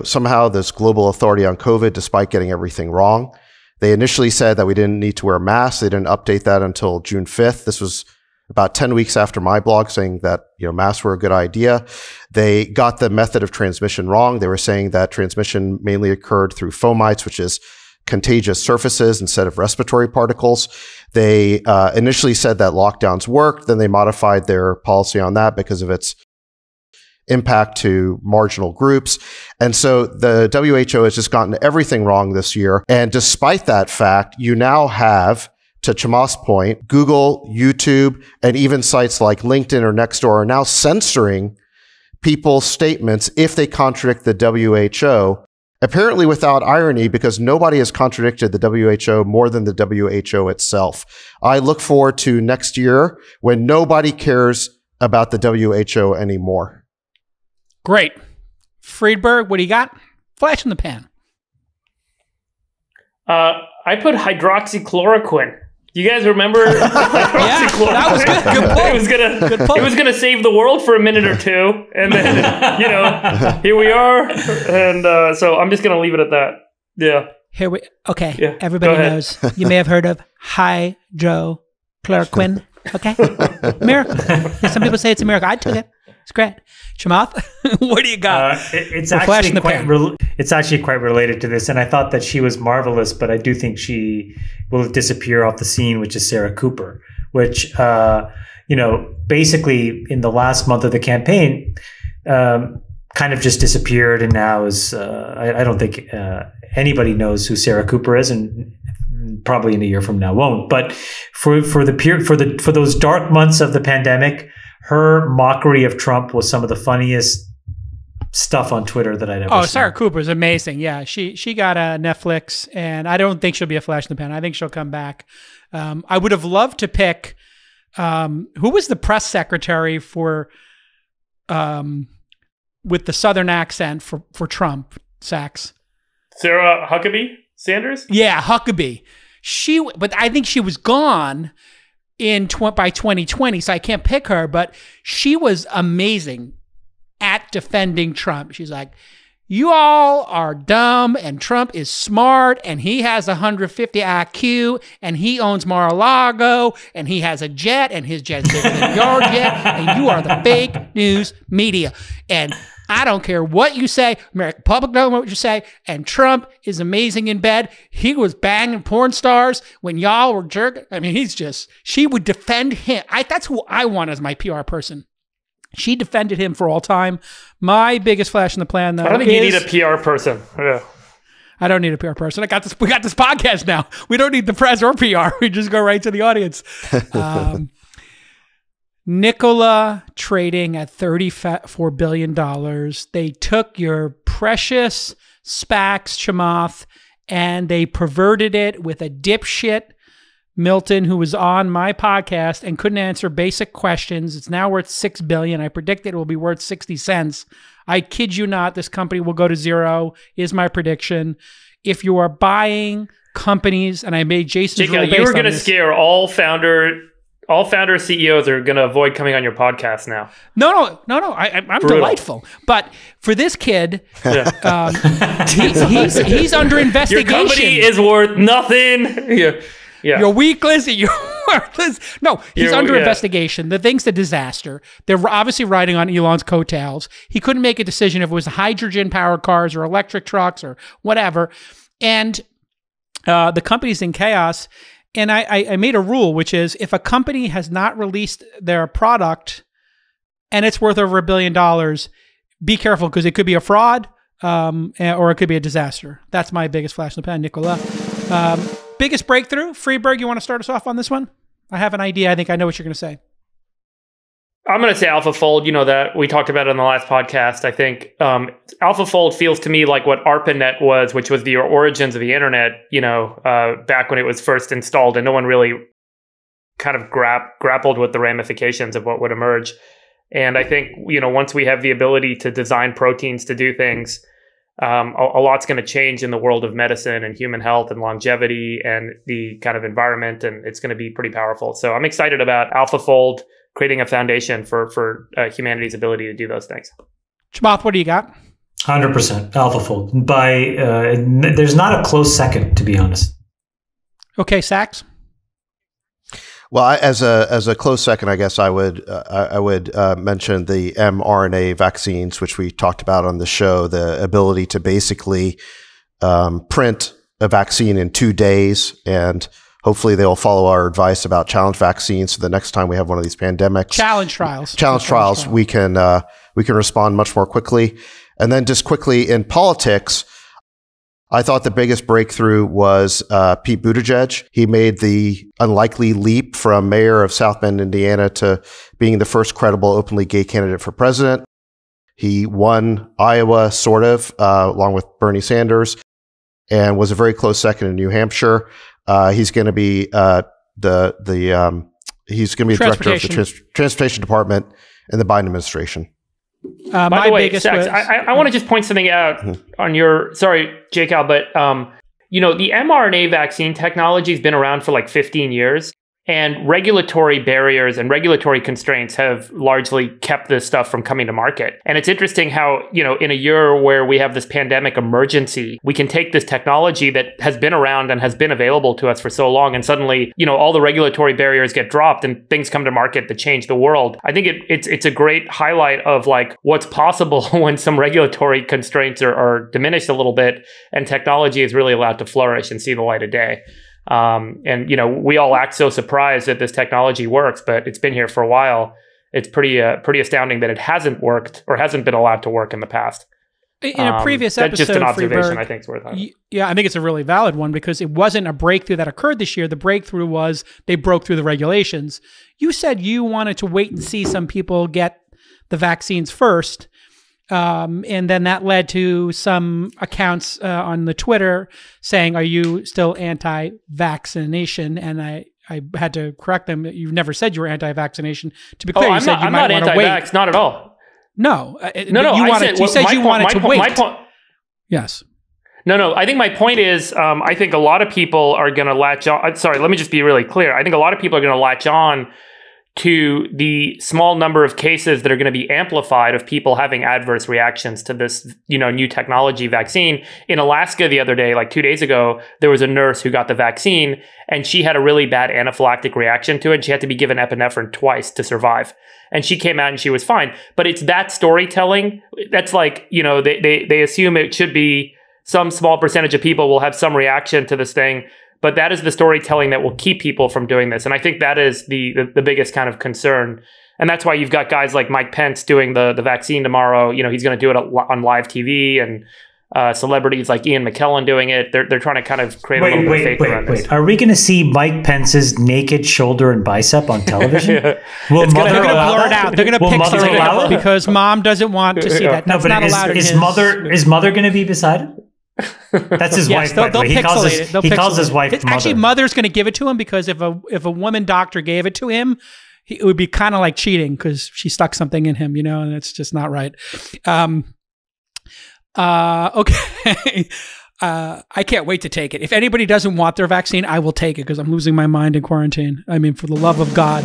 somehow this global authority on COVID, despite getting everything wrong. They initially said that we didn't need to wear masks. They didn't update that until June 5th. This was about 10 weeks after my blog saying that, masks were a good idea. They got the method of transmission wrong. They were saying that transmission mainly occurred through fomites, which is contagious surfaces instead of respiratory particles. They initially said that lockdowns worked. Then they modified their policy on that because of its impact to marginal groups. And so the WHO has just gotten everything wrong this year. And despite that fact, you now have, to Chamath's point, Google, YouTube, and even sites like LinkedIn or Nextdoor are now censoring people's statements if they contradict the WHO, apparently without irony, because nobody has contradicted the WHO more than the WHO itself. I look forward to next year when nobody cares about the WHO anymore. Great. Friedberg, what do you got? Flash in the pan. I put hydroxychloroquine. You guys remember? Yeah, that was good. Good pull. It was gonna save the world for a minute or two, and then here we are. And so I'm just gonna leave it at that. Yeah. Okay. Yeah, Everybody knows. You may have heard of hydrochloroquine. Okay. Miracle. Some people say it's a miracle. I took it. It's great. Chamath, what do you got? It's actually quite related to this, and I thought that she was marvelous, but I do think she will disappear off the scene, which is Sarah Cooper, which basically in the last month of the campaign, kind of just disappeared, and now is I don't think anybody knows who Sarah Cooper is, and probably in a year from now won't. But for those dark months of the pandemic, her mockery of Trump was some of the funniest stuff on Twitter that I'd ever seen. Sarah Cooper's amazing. Yeah, she got a Netflix, and I don't think she'll be a flash in the pan. I think she'll come back. I would have loved to pick who was the press secretary for with the Southern accent for Trump, Sachs. Sarah Huckabee Sanders? Yeah, Huckabee. But I think she was gone by 2020, so I can't pick her, but she was amazing at defending Trump. She's like, you all are dumb, and Trump is smart, and he has 150 IQ, and he owns Mar-a-Lago, and he has a jet, and his jet's bigger than your jet, and you are the fake news media. And I don't care what you say. American public don't know what you say. And Trump is amazing in bed. He was banging porn stars when y'all were jerking. I mean, she would defend him. That's who I want as my PR person. She defended him for all time. My biggest flash in the plan, though, I don't think you need a PR person. Yeah. I don't need a PR person. We got this podcast now. We don't need the press or PR. We just go right to the audience. Nikola trading at $34 billion. They took your precious SPACs, Chamath, and they perverted it with a dipshit, Milton, who was on my podcast and couldn't answer basic questions. It's now worth $6 billion. I predict it will be worth 60 cents. I kid you not, this company will go to zero, is my prediction. If you are buying companies, and I made Jason's rule based you were going to this. scare all founder CEOs are going to avoid coming on your podcast now. No. I'm delightful. But for this kid, he's under investigation. Your company is worth nothing. Yeah. You're weakless and you're worthless. No, he's under investigation. The thing's a disaster. They're obviously riding on Elon's coattails. He couldn't make a decision if it was hydrogen-powered cars or electric trucks or whatever. And the company's in chaos. And I made a rule, which is if a company has not released their product and it's worth over $1 billion, be careful because it could be a fraud or it could be a disaster. That's my biggest flash in the pan, Nicola. Biggest breakthrough? Friedberg, you want to start us off on this one? I have an idea. I think I know what you're going to say. I'm going to say AlphaFold, that we talked about it on the last podcast. I think AlphaFold feels to me like what ARPANET was, which was the origins of the internet, back when it was first installed, and no one really kind of grappled with the ramifications of what would emerge. And I think, once we have the ability to design proteins to do things, a lot's going to change in the world of medicine and human health and longevity and the kind of environment, and it's going to be pretty powerful. So I'm excited about AlphaFold creating a foundation for humanity's ability to do those things. Chamath, what do you got? 100% AlphaFold. There's not a close second, to be honest. Okay, Sachs. Well, as a close second, I guess I would mention the mRNA vaccines, which we talked about on the show. The ability to basically print a vaccine in 2 days, and hopefully they'll follow our advice about challenge vaccines. So the next time we have one of these pandemics, challenge trials, we can respond much more quickly. And then just quickly in politics, I thought the biggest breakthrough was Pete Buttigieg. He made the unlikely leap from mayor of South Bend, Indiana, to being the first credible openly gay candidate for president. He won Iowa, sort of, along with Bernie Sanders, and was a very close second in New Hampshire. He's going to be director of the Transportation Department in the Biden administration. By the way, Sachs, I want to just point something out on your, sorry, Jake Al, but the mRNA vaccine technology has been around for like 15 years. And regulatory barriers and regulatory constraints have largely kept this stuff from coming to market. And it's interesting how, in a year where we have this pandemic emergency, we can take this technology that has been around and has been available to us for so long, and suddenly, all the regulatory barriers get dropped and things come to market that change the world. I think it's a great highlight of like what's possible when some regulatory constraints are diminished a little bit and technology is really allowed to flourish and see the light of day. We all act so surprised that this technology works, but it's been here for a while. It's pretty astounding that it hasn't worked or hasn't been allowed to work in the past. In a previous episode, just an observation I think is worth highlighting. Yeah, I think it's a really valid one because it wasn't a breakthrough that occurred this year. The breakthrough was they broke through the regulations. You said you wanted to wait and see some people get the vaccines first. And then that led to some accounts on the Twitter saying, "Are you still anti-vaccination?" And I had to correct them. You never said you were anti-vaccination. To be clear, you said you might want to wait. Anti-vax, not at all. No, no. You said you wanted to wait. Yes. No. I think my point is, I think a lot of people are going to latch on. Sorry, let me just be really clear. I think a lot of people are going to latch on to the small number of cases that are going to be amplified of people having adverse reactions to this, new technology vaccine. In Alaska the other day, like 2 days ago, there was a nurse who got the vaccine and she had a really bad anaphylactic reaction to it. She had to be given epinephrine twice to survive. And she came out and she was fine. But it's that storytelling. That's like, they assume it should be some small percentage of people will have some reaction to this thing. But that is the storytelling that will keep people from doing this. And I think that is the biggest kind of concern. And that's why you've got guys like Mike Pence doing the vaccine tomorrow. He's going to do it on live TV, and celebrities like Ian McKellen doing it. They're trying to kind of create a little bit of faith around this. Are we going to see Mike Pence's naked shoulder and bicep on television? They're going to blur it out. They're going to pixel it out because mom doesn't want to see that. That's not allowed. Is mother going to be beside him? That's his wife. They'll pixelate it. He calls his wife mother. Actually, mother's going to give it to him because if a woman doctor gave it to him, it would be kind of like cheating because she stuck something in him, and it's just not right. Okay. I can't wait to take it. If anybody doesn't want their vaccine, I will take it because I'm losing my mind in quarantine. I mean, for the love of God.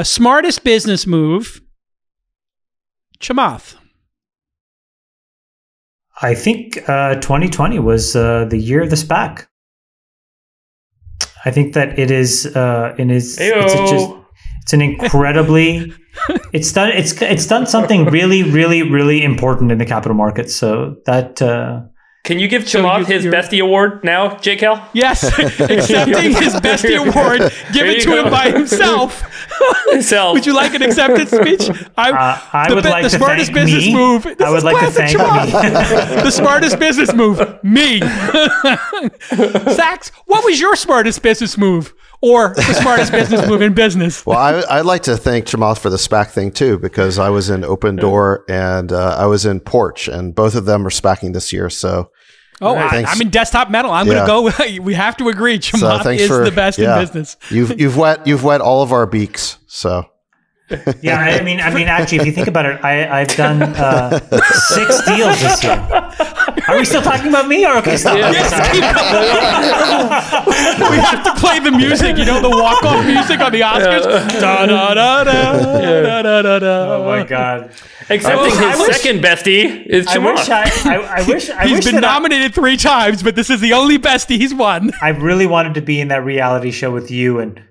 Smartest business move, Chamath. I think 2020 was the year of the SPAC. I think that it is. It's an incredibly. It's done something really, really, really important in the capital markets. So that. Can you give Chamath his Bestie Award now, JKL? Yes, accepting his Bestie Award, give it to him by himself. Would you like an acceptance speech? I would like the to smartest thank business me. move. I would like to thank me. The smartest business move, me. Sachs, what was your smartest business move? or the smartest business move in business. Well, I'd like to thank Chamath for the SPAC thing too, because I was in Open Door and I was in Porch, and both of them are SPACing this year. So, I'm in Desktop Metal. I'm going to go. We have to agree. Chamath is the best in business. You've wet all of our beaks. So. Yeah, I mean, actually, if you think about it, I've done 6 deals this year. Are we still talking about me? Or okay, stop. We have to play the music, the walk-off music on the Oscars. Da, da, da, da, da, da, da. Oh my God! Accepting his second bestie is Chamath. I wish he's been nominated 3 times, but this is the only bestie he's won. I really wanted to be in that reality show with you and.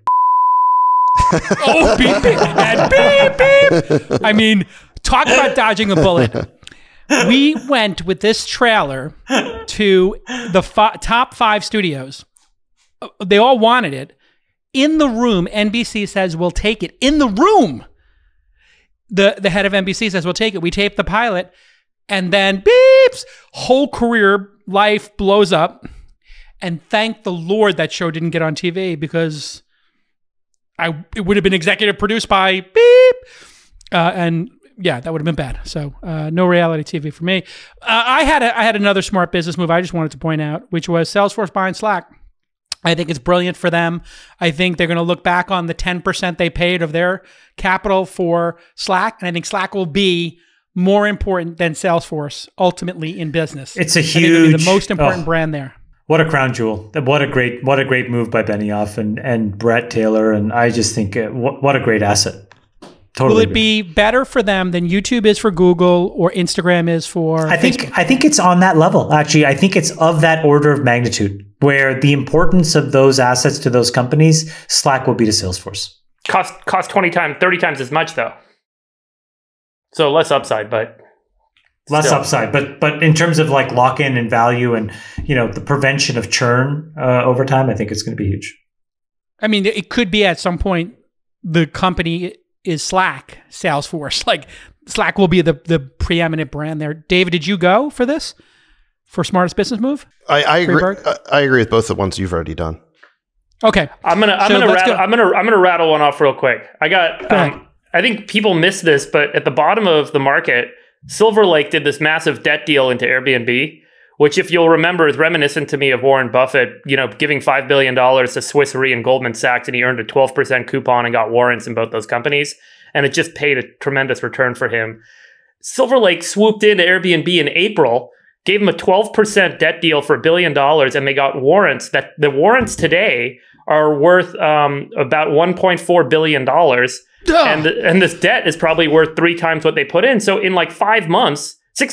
Oh, beep, beep, and beep, beep. I mean, talk about dodging a bullet. We went with this trailer to the top 5 studios. They all wanted it. In the room, NBC says, we'll take it. In the room, the head of NBC says, we'll take it. We tape the pilot, and then beeps, whole career life blows up. And thank the Lord that show didn't get on TV, because it would have been executive produced by beep. And yeah, that would have been bad. So no reality TV for me. I had another smart business move I just wanted to point out, which was Salesforce buying Slack. I think it's brilliant for them. I think they're going to look back on the 10% they paid of their capital for Slack. And I think Slack will be more important than Salesforce ultimately in business. It's a huge, the most important brand there. What a crown jewel! What a great move by Benioff and Brett Taylor, and I just think what a great asset. Totally. Will it be better for them than YouTube is for Google or Instagram is for Facebook? I think it's on that level. Actually, I think it's of that order of magnitude where the importance of those assets to those companies, Slack will be to Salesforce. Cost 20 times, 30 times as much though. So less upside, but. Less still. upside, but in terms of like lock-in and value and the prevention of churn over time, I think it's going to be huge. I mean, it could be at some point the company is Slack, Salesforce. Like Slack will be the preeminent brand there. David, did you go for this for smartest business move? I agree. I agree with both the ones you've already done. Okay, I'm gonna rattle one off real quick. I think people miss this, but at the bottom of the market, Silver Lake did this massive debt deal into Airbnb, which, if you'll remember, is reminiscent to me of Warren Buffett, giving $5 billion to Swiss Re and Goldman Sachs, and he earned a 12% coupon and got warrants in both those companies, and it just paid a tremendous return for him. Silver Lake swooped into Airbnb in April, gave him a 12% debt deal for $1 billion, and they got warrants. That the warrants today are worth about $1.4 billion. And this debt is probably worth 3 times what they put in. So in like 6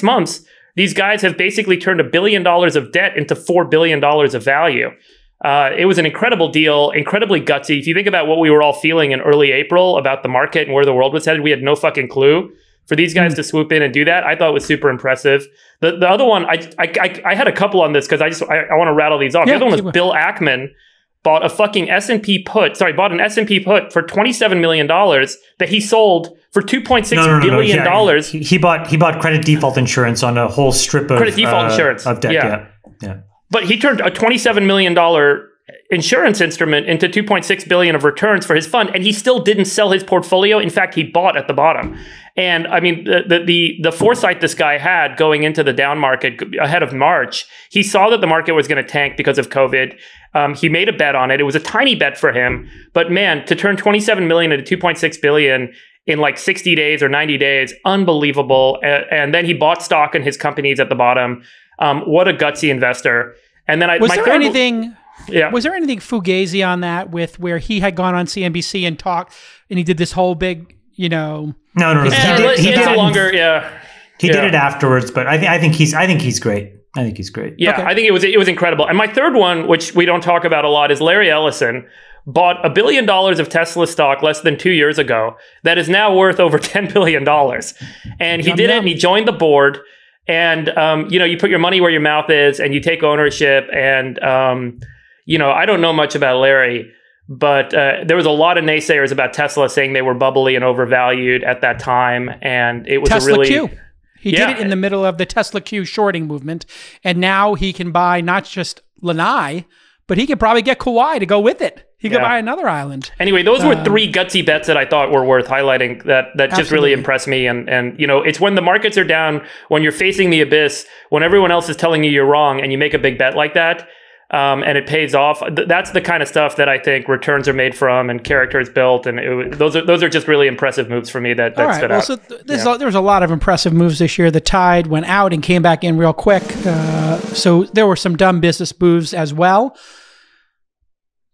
months, these guys have basically turned $1 billion of debt into $4 billion of value. It was an incredible deal, incredibly gutsy. If you think about what we were all feeling in early April about the market and where the world was headed, we had no fucking clue. For these guys to swoop in and do that, I thought was super impressive. The other one, I had a couple on this because I want to rattle these off. The other one was Bill Ackman bought an S&P put for $27 million that he sold for $2.6 billion. Yeah, he bought credit default insurance on a whole strip of credit default insurance of debt. Yeah. But he turned a $27 million insurance instrument into $2.6 billion of returns for his fund, and he still didn't sell his portfolio. In fact, he bought at the bottom. And I mean, the foresight this guy had going into the down market ahead of March, he saw that the market was going to tank because of COVID. He made a bet on it. It was a tiny bet for him, but man, to turn 27 million into 2.6 billion in like 60 days or 90 days, unbelievable. And then he bought stock in his companies at the bottom. What a gutsy investor. And then was there anything fugazi on that with where he had gone on CNBC and talked, and he did this whole big, No. He did it afterwards, but I think he's great. I think he's great. Yeah, okay. I think it was incredible. And my third one, which we don't talk about a lot, is Larry Ellison bought $1 billion of Tesla stock less than 2 years ago that is now worth over $10 billion. And he did it, and he joined the board. And, you put your money where your mouth is, and you take ownership. And, I don't know much about Larry, but there was a lot of naysayers about Tesla saying they were bubbly and overvalued at that time. And it was Tesla Q. He did it in the middle of the Tesla Q shorting movement. And now he can buy not just Lanai, but he can probably get Kawhi to go with it. He could buy another island. Anyway, those were three gutsy bets that I thought were worth highlighting that just really impressed me. And you know, it's when the markets are down, when you're facing the abyss, when everyone else is telling you you're wrong, and you make a big bet like that, and it pays off. That's the kind of stuff that I think returns are made from and character is built. And those are just really impressive moves for me that stood out. So there was a lot of impressive moves this year. The tide went out and came back in real quick. So there were some dumb business moves as well.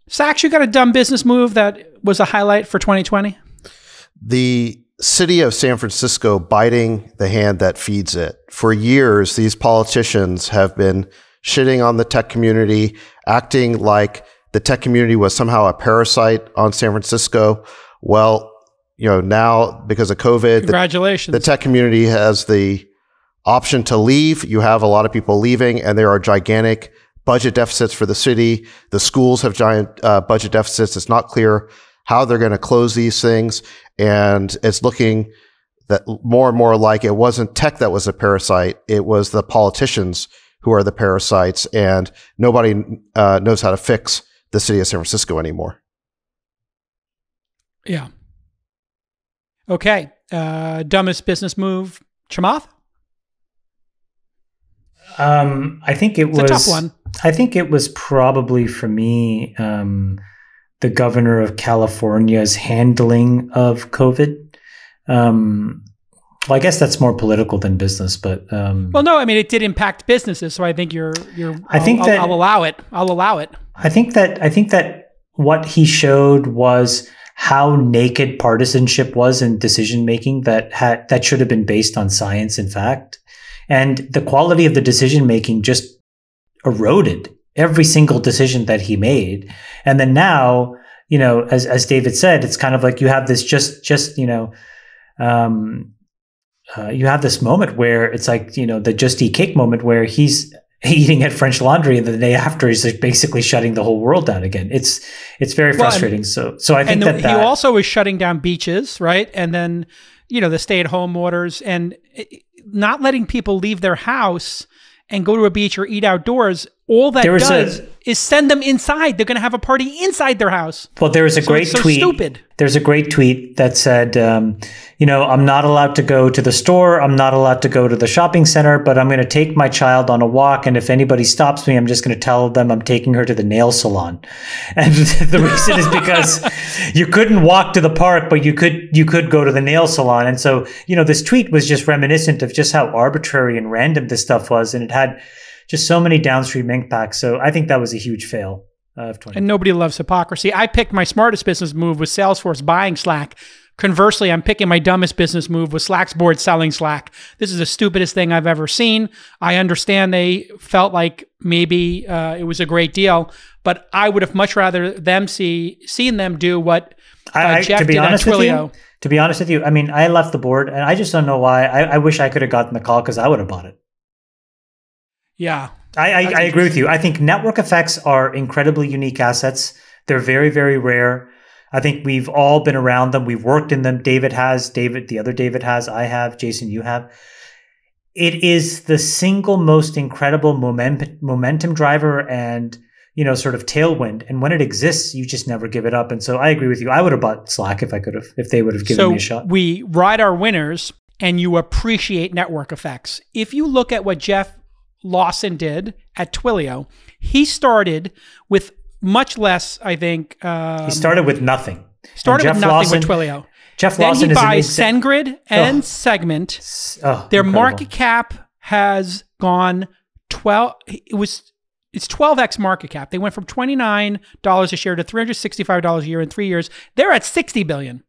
Sachs, you got a dumb business move that was a highlight for 2020? The city of San Francisco biting the hand that feeds it. For years, these politicians have been shitting on the tech community, acting like the tech community was somehow a parasite on San Francisco. Well, you know, now because of COVID, congratulations, the tech community has the option to leave. You have a lot of people leaving, and there are gigantic budget deficits for the city. The schools have giant budget deficits. It's not clear how they're going to close these things. And it's looking that more and more like it wasn't tech that was a parasite. It was the politicians who are the parasites, and nobody knows how to fix the city of San Francisco anymore. Yeah. Okay. Dumbest business move, Chamath? I think it's a tough one. I think it was probably for me the governor of California's handling of COVID. Well, I guess that's more political than business, but well, no, I mean it did impact businesses, so I think I'll allow it. I'll allow it. I think that what he showed was how naked partisanship was in decision making that should have been based on science and fact. And the quality of the decision making just eroded every single decision that he made. And then now, you know, as David said, it's kind of like you have this you have this moment where it's like, you know, the Just Eat Cake moment where he's eating at French Laundry, and the day after he's like basically shutting the whole world down again. It's very frustrating. So I think that he also is shutting down beaches, right? And then, you know, the stay-at-home orders and not letting people leave their house and go to a beach or eat outdoors. All that does is send them inside. They're going to have a party inside their house. Well, there was a great tweet. Stupid. There's a great tweet that said, you know, I'm not allowed to go to the store. I'm not allowed to go to the shopping center, but I'm going to take my child on a walk. And if anybody stops me, I'm just going to tell them I'm taking her to the nail salon. And the reason is because you couldn't walk to the park, but you could go to the nail salon. And so, you know, this tweet was just reminiscent of just how arbitrary and random this stuff was. And it had just so many downstream impacts. So I think that was a huge fail of 2020. And nobody loves hypocrisy. I picked my smartest business move with Salesforce buying Slack. Conversely, I'm picking my dumbest business move with Slack's board selling Slack. This is the stupidest thing I've ever seen. I understand they felt like maybe it was a great deal, but I would have much rather seen them do what Jeff did at Twilio. To be honest with you, I mean, I left the board, and I just don't know why. I wish I could have gotten the call because I would have bought it. Yeah. I agree with you. I think network effects are incredibly unique assets. They're very, very rare. I think we've all been around them. We've worked in them. The other David has, I have, Jason, you have. It is the single most incredible momentum driver and, you know, sort of tailwind. And when it exists, you just never give it up. And so I agree with you. I would have bought Slack if they would have given me a shot. So we ride our winners and you appreciate network effects. If you look at what Jeff Lawson did at Twilio, he started with much less, I think. He started with nothing. With Twilio. Jeff then Lawson he buys SendGrid and Segment. Their incredible. market cap has gone 12. It's 12x market cap. They went from $29 a share to $365 a year in 3 years. They're at $60 billion.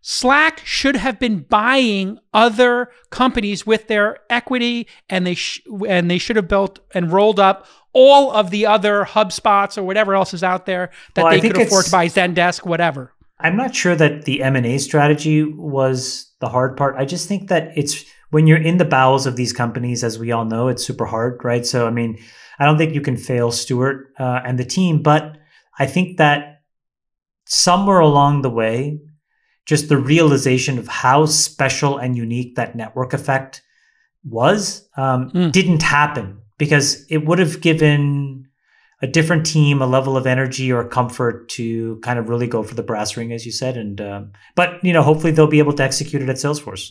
Slack should have been buying other companies with their equity, and they should have built and rolled up all of the other HubSpots or whatever else is out there that they could afford to buy, Zendesk, whatever. I'm not sure that the M&A strategy was the hard part. I just think that it's when you're in the bowels of these companies, as we all know, it's super hard, right? So, I mean, I don't think you can fail Stuart and the team, but I think that somewhere along the way, just the realization of how special and unique that network effect was didn't happen, because it would have given a different team, a level of energy or comfort to kind of really go for the brass ring, as you said. And but hopefully they'll be able to execute it at Salesforce.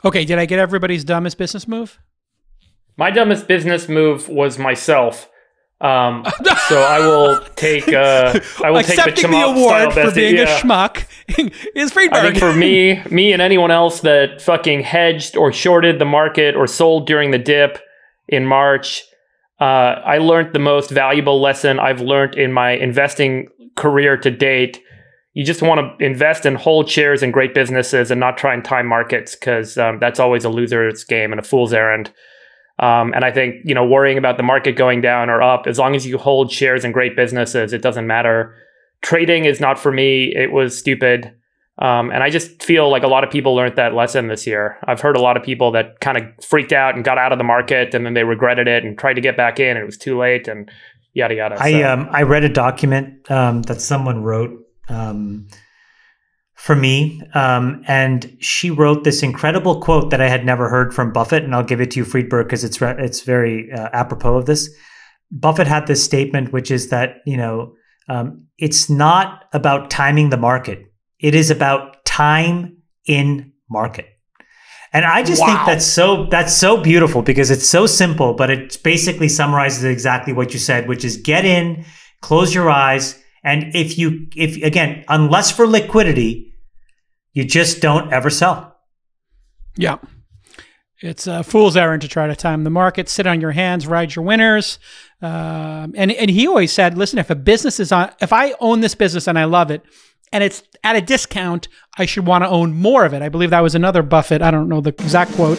Okay, did I get everybody's dumbest business move? My dumbest business move was myself. So I will take. Accepting the award for being a schmuck is Friedberg. I think for me and anyone else that fucking hedged or shorted the market or sold during the dip in March, I learned the most valuable lesson I've learned in my investing career to date. You just want to invest and hold shares in great businesses and not try and time markets, because that's always a loser's game and a fool's errand. And I think, worrying about the market going down or up, as long as you hold shares in great businesses, it doesn't matter. Trading is not for me. It was stupid. And I just feel like a lot of people learned that lesson this year. I've heard a lot of people that kind of freaked out and got out of the market, and then they regretted it and tried to get back in, and it was too late, and yada, yada. I read a document that someone wrote for me, and she wrote this incredible quote that I had never heard from Buffett, and I'll give it to you, Friedberg, because it's very apropos of this. Buffett had this statement, which is that it's not about timing the market; it is about time in market. And I just think that's so beautiful, because it's so simple, but it basically summarizes exactly what you said, which is get in, close your eyes. And if again, unless for liquidity, you just don't ever sell. Yeah. It's a fool's errand to try to time the market, sit on your hands, ride your winners. And he always said, listen, if I own this business and I love it and it's at a discount, I should want to own more of it. I believe that was another Buffett. I don't know the exact quote.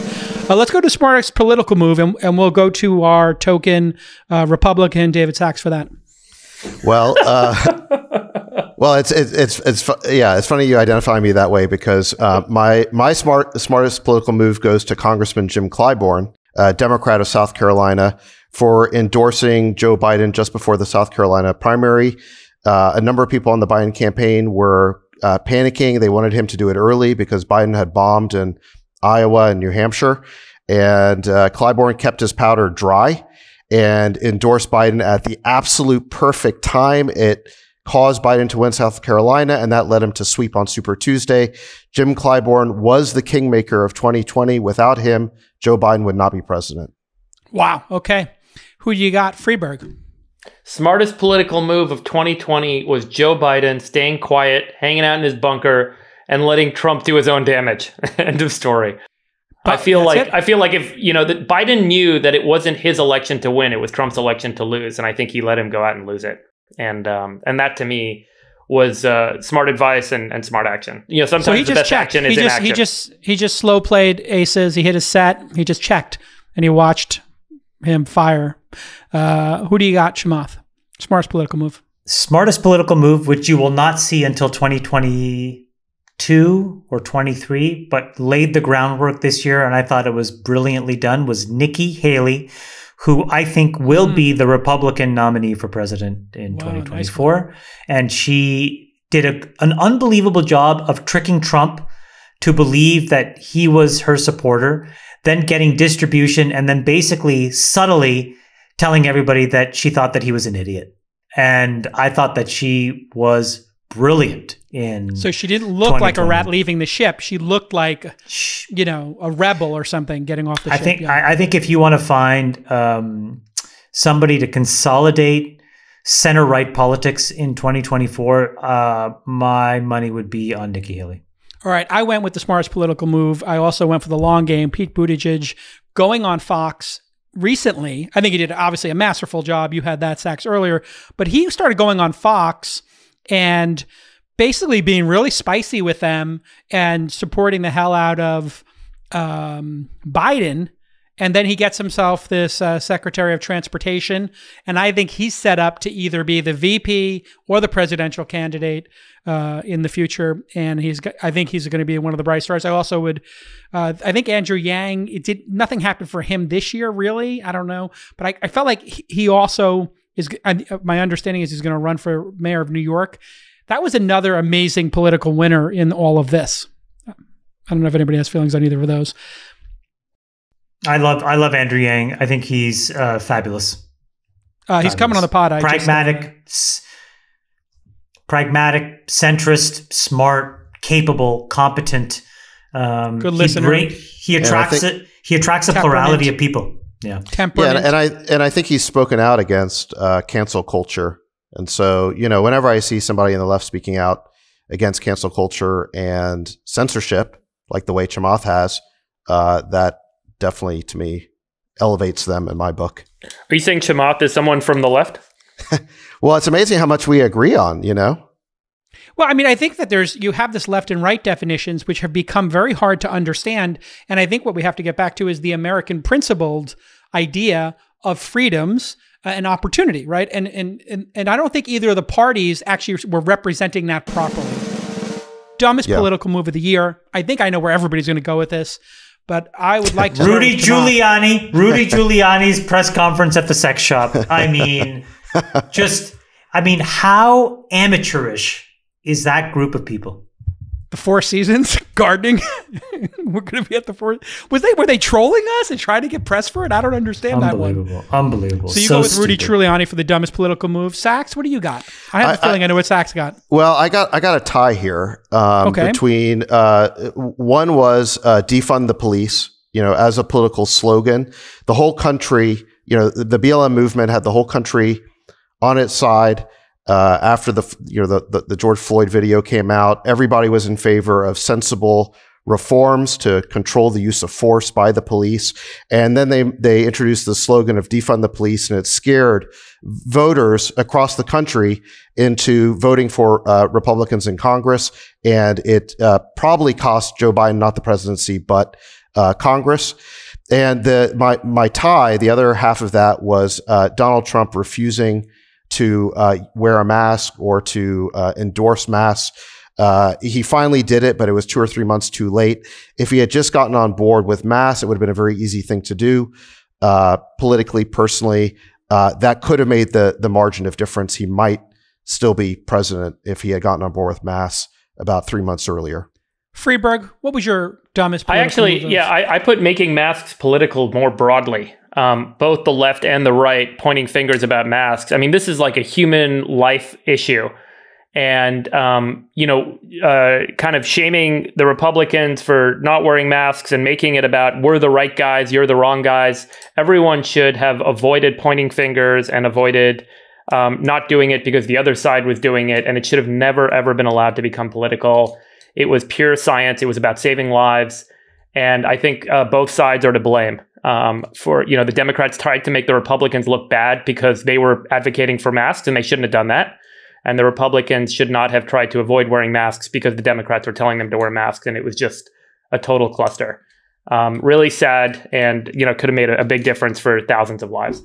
Let's go to smartest political move, and we'll go to our token Republican, David Sachs, for that. Well, it's funny you identify me that way, because my smartest political move goes to Congressman Jim Clyburn, Democrat of South Carolina, for endorsing Joe Biden just before the South Carolina primary. A number of people on the Biden campaign were panicking. They wanted him to do it early because Biden had bombed in Iowa and New Hampshire, and Clyburn kept his powder dry and endorsed Biden at the absolute perfect time. It caused Biden to win South Carolina, and that led him to sweep on Super Tuesday. Jim Clyburn was the kingmaker of 2020. Without him, Joe Biden would not be president. Wow. Okay. Who do you got? Freeberg. Smartest political move of 2020 was Joe Biden staying quiet, hanging out in his bunker, and letting Trump do his own damage. End of story. I feel like if that Biden knew that it wasn't his election to win, it was Trump's election to lose, and I think he let him go out and lose it. And that to me was smart advice and smart action. Sometimes the best action is inaction. He just slow played aces. He hit his set. He just checked, and he watched him fire. Who do you got, Chamath? Smartest political move. Smartest political move, which you will not see until 2022 or 23, but laid the groundwork this year, and I thought it was brilliantly done, was Nikki Haley, who I think will be the Republican nominee for president in 2024. Nice. And she did an unbelievable job of tricking Trump to believe that he was her supporter, then getting distribution, and then basically subtly telling everybody that she thought that he was an idiot. And I thought that she was brilliant in. So she didn't look like a rat leaving the ship. She looked like, a rebel or something getting off the ship. I think if you want to find somebody to consolidate center-right politics in 2024, my money would be on Nikki Haley. All right. I went with the smartest political move. I also went for the long game. Pete Buttigieg going on Fox recently. I think he did obviously a masterful job. You had that, Sachs, earlier. But he started going on Fox and basically being really spicy with them and supporting the hell out of Biden. And then he gets himself this Secretary of Transportation. And I think he's set up to either be the VP or the presidential candidate in the future. And I think he's going to be one of the bright stars. I also would, I think Andrew Yang, nothing happened for him this year, really. I don't know. But I felt like he also is, my understanding is he's going to run for mayor of New York. That was another amazing political winner in all of this. I don't know if anybody has feelings on either of those. I love Andrew Yang. I think he's fabulous. He's coming on the pod. Pragmatic, centrist, smart, capable, competent. Good listener. He attracts a plurality of people. Yeah. Temperament. And I think he's spoken out against cancel culture. And so, whenever I see somebody in the left speaking out against cancel culture and censorship, like the way Chamath has, that definitely, to me, elevates them in my book. Are you saying Chamath is someone from the left? Well, it's amazing how much we agree on, Well, I mean, I think that you have this left and right definitions, which have become very hard to understand. And I think what we have to get back to is the American principled idea of freedoms and opportunity, right? And I don't think either of the parties actually were representing that properly. Dumbest political move of the year. I think I know where everybody's going to go with this, but I would like to. Rudy Giuliani's press conference at the sex shop. I mean, how amateurish is that group of people? The Four Seasons gardening. We're going to be at the Four. Were they trolling us and trying to get press for it? I don't understand that one. Unbelievable. So you go with Rudy Giuliani for the dumbest political move. Sax, what do you got? I have a feeling I know what Sax got. Well, I got a tie here between one was defund the police. As a political slogan, the whole country. The BLM movement had the whole country on its side. After the George Floyd video came out, everybody was in favor of sensible reforms to control the use of force by the police. And then they introduced the slogan of defund the police, and it scared voters across the country into voting for Republicans in Congress. And it probably cost Joe Biden not the presidency, but Congress. And my tie, the other half of that was Donald Trump refusing to wear a mask or to endorse masks. He finally did it, but it was 2 or 3 months too late. If he had just gotten on board with masks, it would have been a very easy thing to do politically, personally. That could have made the margin of difference. He might still be president if he had gotten on board with masks about 3 months earlier. Freeberg, what was your dumbest political move? I put making masks political more broadly. Both the left and the right pointing fingers about masks. I mean, this is like a human life issue. And, kind of shaming the Republicans for not wearing masks and making it about we're the right guys, you're the wrong guys. Everyone should have avoided pointing fingers and avoided not doing it because the other side was doing it. And it should have never, ever been allowed to become political. It was pure science. It was about saving lives. And I think both sides are to blame. The Democrats tried to make the Republicans look bad because they were advocating for masks and they shouldn't have done that. And the Republicans should not have tried to avoid wearing masks because the Democrats were telling them to wear masks. And it was just a total cluster. Really sad and, could have made a big difference for thousands of lives.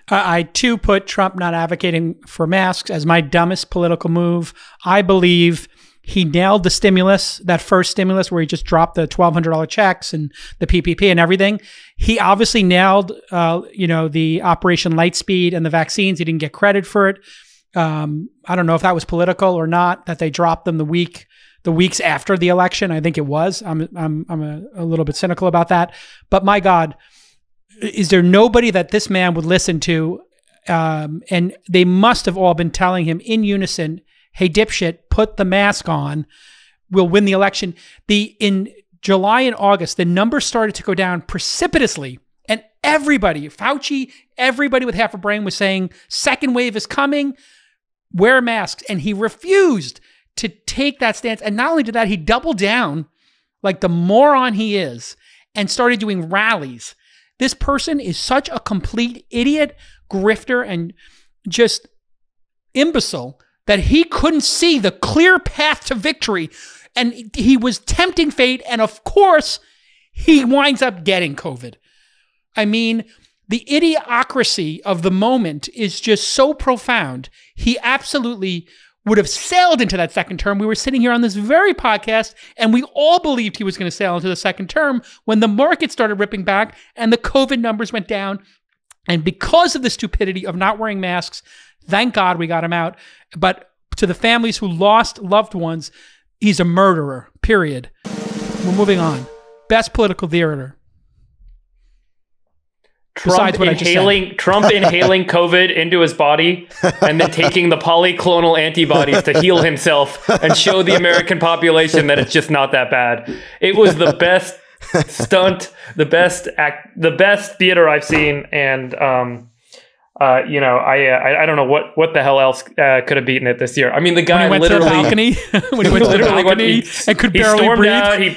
I too put Trump not advocating for masks as my dumbest political move. I believe he nailed the stimulus, that first stimulus where he just dropped the $1,200 checks and the PPP and everything. He obviously nailed, the Operation Lightspeed and the vaccines. He didn't get credit for it. I don't know if that was political or not, that they dropped them the weeks after the election. I think it was. I'm a little bit cynical about that. But my God, is there nobody that this man would listen to? And they must have all been telling him in unison, hey, dipshit, put the mask on. We'll win the election. In July and August, the numbers started to go down precipitously. And everybody, Fauci, everybody with half a brain was saying, second wave is coming, wear masks. And he refused to take that stance. And not only did that, he doubled down like the moron he is and started doing rallies. This person is such a complete idiot, grifter, and just imbecile that he couldn't see the clear path to victory. And he was tempting fate. And of course, he winds up getting COVID. I mean, the idiocracy of the moment is just so profound. He absolutely would have sailed into that second term. We were sitting here on this very podcast, and we all believed he was going to sail into the second term when the market started ripping back and the COVID numbers went down. And because of the stupidity of not wearing masks, thank God we got him out. But to the families who lost loved ones, he's a murderer, period. We're moving on. Best political theater. Besides what I just said. Trump inhaling COVID into his body and then taking the polyclonal antibodies to heal himself and show the American population that it's just not that bad. It was the best stunt, the best theater I've seen, and I don't know what the hell else could have beaten it this year. I mean, the guy when he went literally to the balcony, when he went to the balcony and could barely breathe. Out, he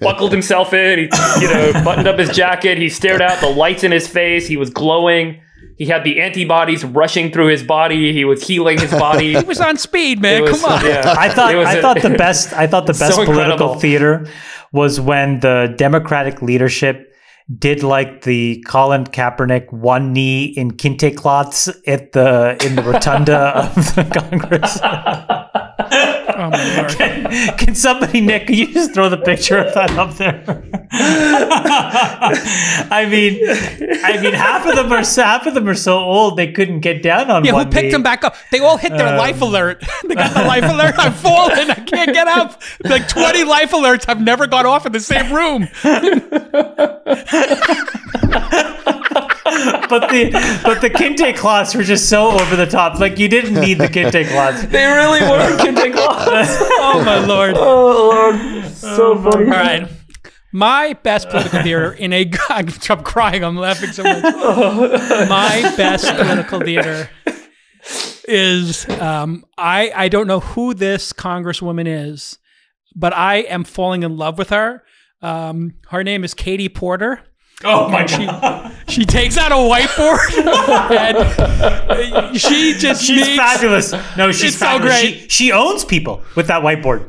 buckled himself in. He buttoned up his jacket. He stared out, the lights in his face. He was glowing. He had the antibodies rushing through his body. He was healing his body. He was on speed, man. Come on. Yeah. I thought the best so political incredible. theater was when the Democratic leadership did like the Colin Kaepernick one knee in kente cloths in the rotunda of the Congress. Oh my Lord. Can somebody, Nick, can you just throw the picture of that up there? I mean, half of them are so old they couldn't get down on one who picked knee. them back up? They all hit their life alert. They got the life alert. I'm falling. I can't get up. Like 20 life alerts have never gone off in the same room. But the kente cloths were just so over the top. Like, you didn't need the kente cloths. They really were kente cloths. Oh my Lord. Oh Lord. So funny. All right. My best political theater I'm crying. I'm laughing so much. My best political theater is, I don't know who this congresswoman is, but I am falling in love with her. Her name is Katie Porter. Oh my God. She takes out a whiteboard and she's fabulous. No, she's so fabulous. great. She owns people with that whiteboard.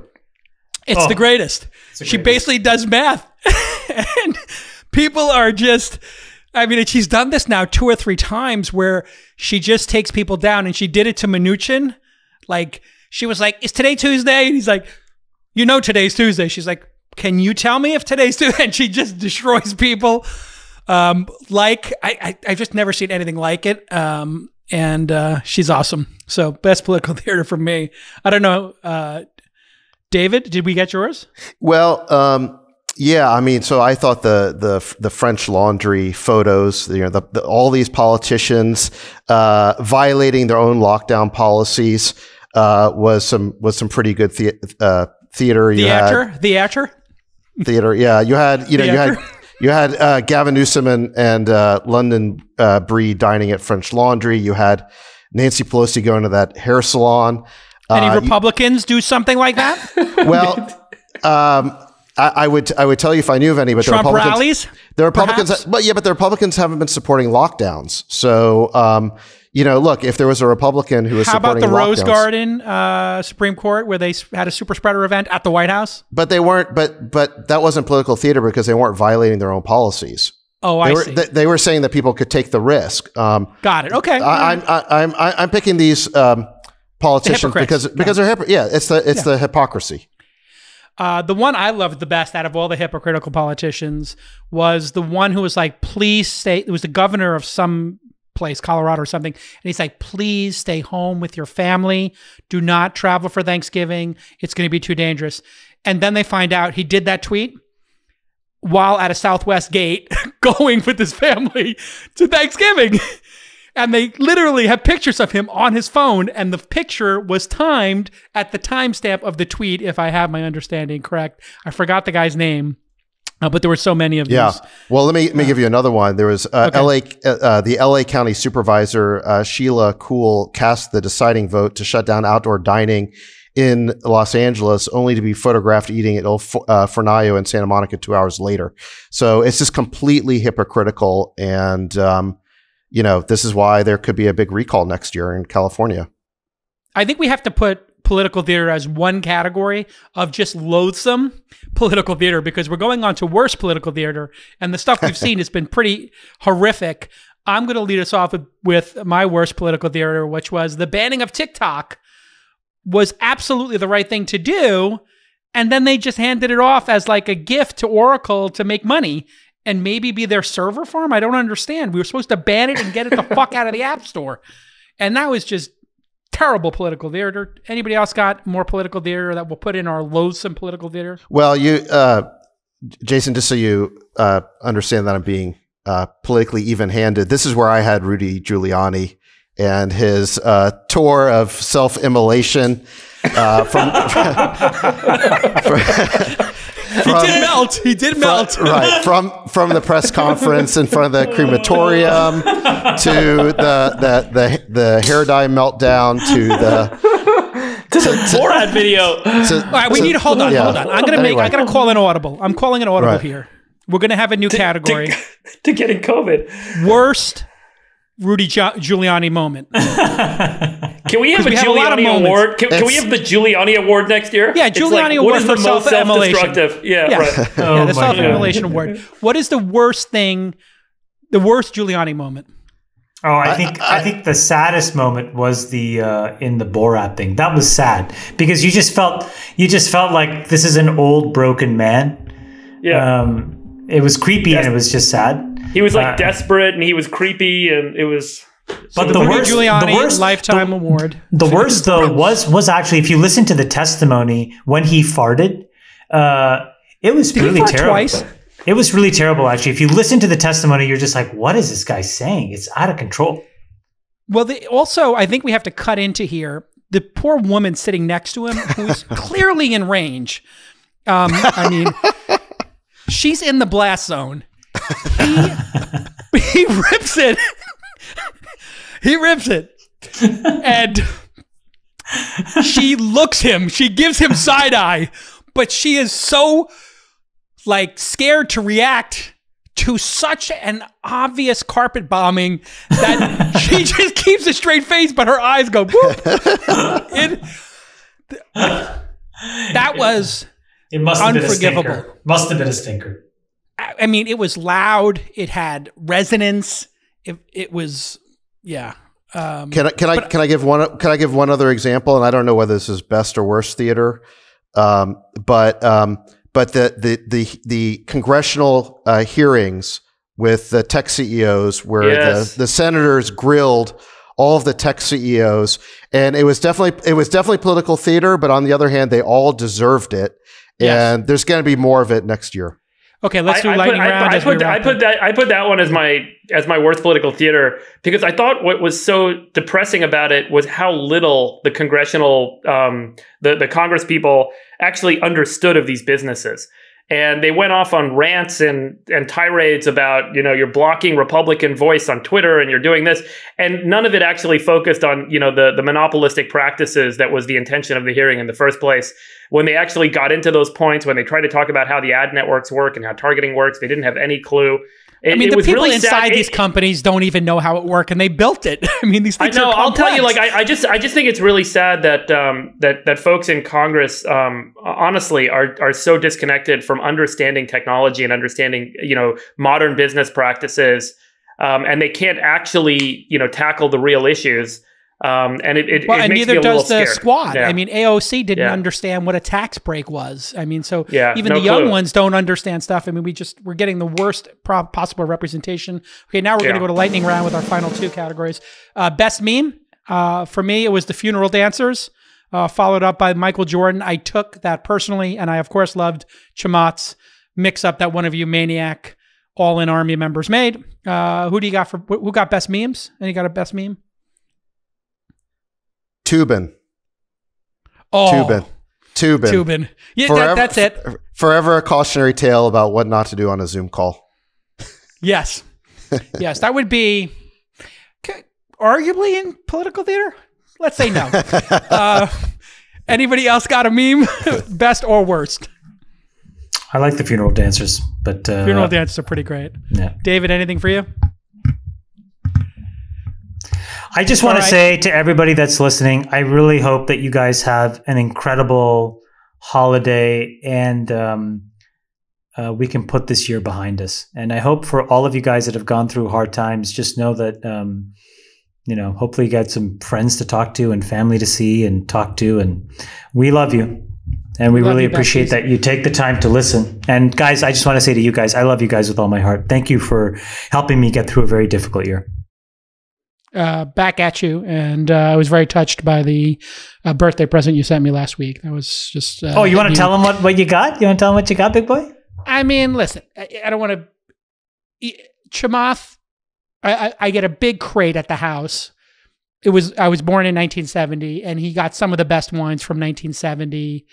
It's the greatest. She basically does math. And people are just, I mean, she's done this now 2 or 3 times where she just takes people down, and she did it to Mnuchin. Like, she was like, is today Tuesday? And he's like, you know today's Tuesday. She's like, can you tell me if today's Tuesday? And she just destroys people. I've just never seen anything like it. And she's awesome. So best political theater for me. I don't know. David, did we get yours? Well, yeah, I mean, so I thought the French Laundry photos, all these politicians violating their own lockdown policies was some pretty good theater. Theater. Yeah, you had Gavin Newsom and London Breed dining at French Laundry. You had Nancy Pelosi going to that hair salon. Any Republicans do something like that? Well, I would tell you if I knew of any, but Trump rallies. The Republicans, perhaps? but the Republicans haven't been supporting lockdowns. So, look, if there was a Republican who was supporting how about the lockdowns, Rose Garden Supreme Court, where they had a super spreader event at the White House? But they weren't. But that wasn't political theater because they weren't violating their own policies. Oh, I see. They were saying that people could take the risk. Got it. Okay. I'm picking these politicians because they're it's the hypocrisy. The one I loved the best out of all the hypocritical politicians was the one who was like, please stay. It was the governor of some place, Colorado or something. And he's like, please stay home with your family. Do not travel for Thanksgiving. It's going to be too dangerous. And then they find out he did that tweet while at a Southwest gate going with his family to Thanksgiving. And they literally have pictures of him on his phone, and the picture was timed at the timestamp of the tweet, if I have my understanding correct. I forgot the guy's name, but there were so many of these. Yeah. Well, let me give you another one. There was the LA County Supervisor, Sheila Kuhl, cast the deciding vote to shut down outdoor dining in Los Angeles, only to be photographed eating at El Fornallo in Santa Monica 2 hours later. So it's just completely hypocritical, and this is why there could be a big recall next year in California. I think we have to put political theater as one category of just loathsome political theater, because we're going on to worse political theater, and the stuff we've seen has been pretty horrific. I'm going to lead us off with my worst political theater, which was the banning of TikTok was absolutely the right thing to do. And then they just handed it off as like a gift to Oracle to make money and maybe be their server farm. I don't understand. We were supposed to ban it and get it the fuck out of the App Store. And that was just terrible political theater. Anybody else got more political theater that we'll put in our loathsome political theater? Well, Jason, just so you understand that I'm being politically even-handed. This is where I had Rudy Giuliani and his tour of self-immolation from He did melt. Right. From the press conference in front of the crematorium to the hair dye meltdown to the Borat video. All right, we need to hold on. I'm gonna call an audible. I'm calling an audible here. We're gonna have a new category to getting COVID. Worst Rudy Giuliani moment. Can we have a Giuliani award? Can we have the Giuliani award next year? Yeah, Giuliani award for self-immolation. Yeah, right. Yeah, the self-immolation award. What is the worst thing? The worst Giuliani moment? Oh, I think the saddest moment was the in the Borat thing. That was sad because you just felt like this is an old broken man. Yeah. It was creepy and it was just sad. He was like desperate and he was creepy and it was. But the worst Giuliani lifetime award. The worst though was actually, if you listen to the testimony when he farted, it was really terrible. Twice? It was really terrible actually. If you listen to the testimony, you're just like, what is this guy saying? It's out of control. Well, also, I think we have to cut into here. The poor woman sitting next to him, who's clearly in range. I mean, she's in the blast zone. He rips it. He rips it. And she looks him. She gives him side eye. But she is so like scared to react to such an obvious carpet bombing that she just keeps a straight face, but her eyes go boop. That was unforgivable. Must have been a stinker. I mean, it was loud. It had resonance. It was, yeah. Can I give one other example? And I don't know whether this is best or worst theater, but the congressional hearings with the tech CEOs, where the senators grilled all of the tech CEOs, and it was definitely political theater. But on the other hand, they all deserved it, and there's going to be more of it next year. Okay, let's do lightning round. I put that one as my worst political theater because I thought what was so depressing about it was how little the congressional the Congress people actually understood of these businesses. And they went off on rants and tirades about, you're blocking Republican voice on Twitter and you're doing this. And none of it actually focused on, the monopolistic practices that was the intention of the hearing in the first place. When they actually got into those points, when they tried to talk about how the ad networks work and how targeting works, they didn't have any clue. The people really inside these companies don't even know how it works, and they built it. I mean, these things are complex. I'll tell you, I just think it's really sad that that folks in Congress, honestly, are so disconnected from understanding technology and understanding, modern business practices, and they can't actually, tackle the real issues. And it makes neither me a little does the scared. squad. Yeah. I mean, AOC didn't understand what a tax break was. I mean, so even no the young clue. ones don't understand stuff. I mean, we're getting the worst possible representation. Okay, now we're going to go to lightning round with our final two categories. Best meme. For me, it was the funeral dancers, followed up by Michael Jordan. I took that personally, and I, of course, loved Chamath's mix-up that one of you maniac all-in Army members made. Who do you got who got best memes? Any got a best meme? Tubin. Oh. Tubin. Yeah, forever, that's it. Forever a cautionary tale about what not to do on a Zoom call. Yes. Yes, that would be arguably in political theater. Let's say no. Anybody else got a meme? Best or worst? I like the funeral dancers, but funeral dancers are pretty great. Yeah. David, anything for you? I just want to say to everybody that's listening, I really hope that you guys have an incredible holiday and we can put this year behind us. And I hope for all of you guys that have gone through hard times, just know that, hopefully you got some friends to talk to and family to see and talk to. And we love you. And we really appreciate that you take the time to listen. And guys, I just want to say to you guys, I love you guys with all my heart. Thank you for helping me get through a very difficult year. Back at you, and I was very touched by the birthday present you sent me last week. That was just. You want to tell them what you got? You want to tell them what you got, big boy? I mean, listen, I don't want to. Chamath, I get a big crate at the house. I was born in 1970, and he got some of the best wines from 1970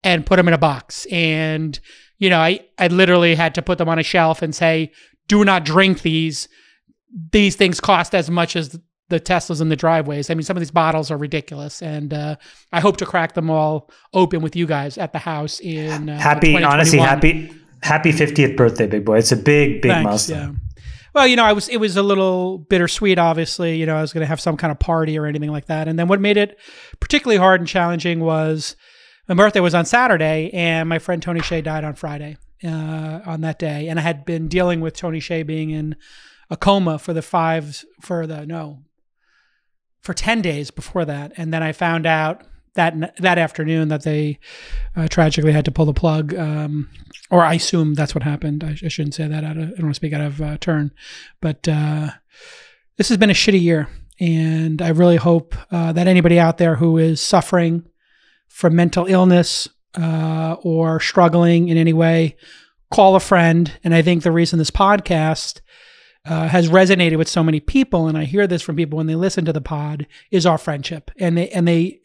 and put them in a box. And, I literally had to put them on a shelf and say, do not drink these. These things cost as much as the Teslas in the driveways. I mean, some of these bottles are ridiculous. And I hope to crack them all open with you guys at the house in happy 50th birthday, big boy. It's a big Thanks, milestone. Yeah. Well, it was a little bittersweet, obviously. I was going to have some kind of party or anything like that. And then what made it particularly hard and challenging was my birthday was on Saturday, and my friend Tony Hsieh died on Friday on that day. And I had been dealing with Tony Hsieh being in a coma for 10 days before that. And then I found out that afternoon that they tragically had to pull the plug, or I assume that's what happened. I shouldn't say that. I don't want to speak out of turn, but this has been a shitty year, and I really hope that anybody out there who is suffering from mental illness or struggling in any way, call a friend. And I think the reason this podcast has resonated with so many people, and I hear this from people when they listen to the pod, is our friendship. And they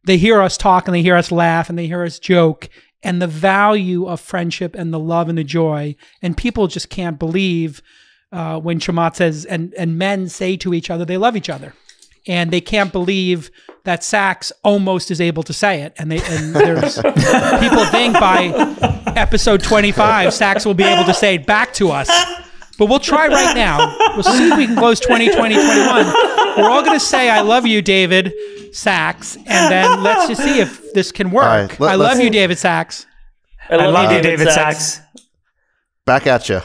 hear us talk, and they hear us laugh, and they hear us joke, and the value of friendship and the love and the joy. And people just can't believe when Chamath says, and men say to each other, they love each other. And they can't believe that Sax almost is able to say it. And there's people think by episode 25, Sax will be able to say it back to us. But we'll try right now. We'll see if we can close 2020, 21. We're all going to say, I love you, David Sachs. And then let's just see if this can work. Right, I love you, David Sachs. I love you, David Sachs. Back at you.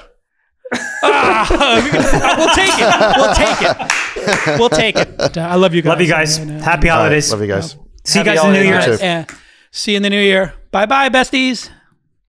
We'll take it. We'll take it. I love you guys. Love you guys. Happy holidays. Love you guys. See you guys in the new year. See you in the new year. Bye-bye, besties.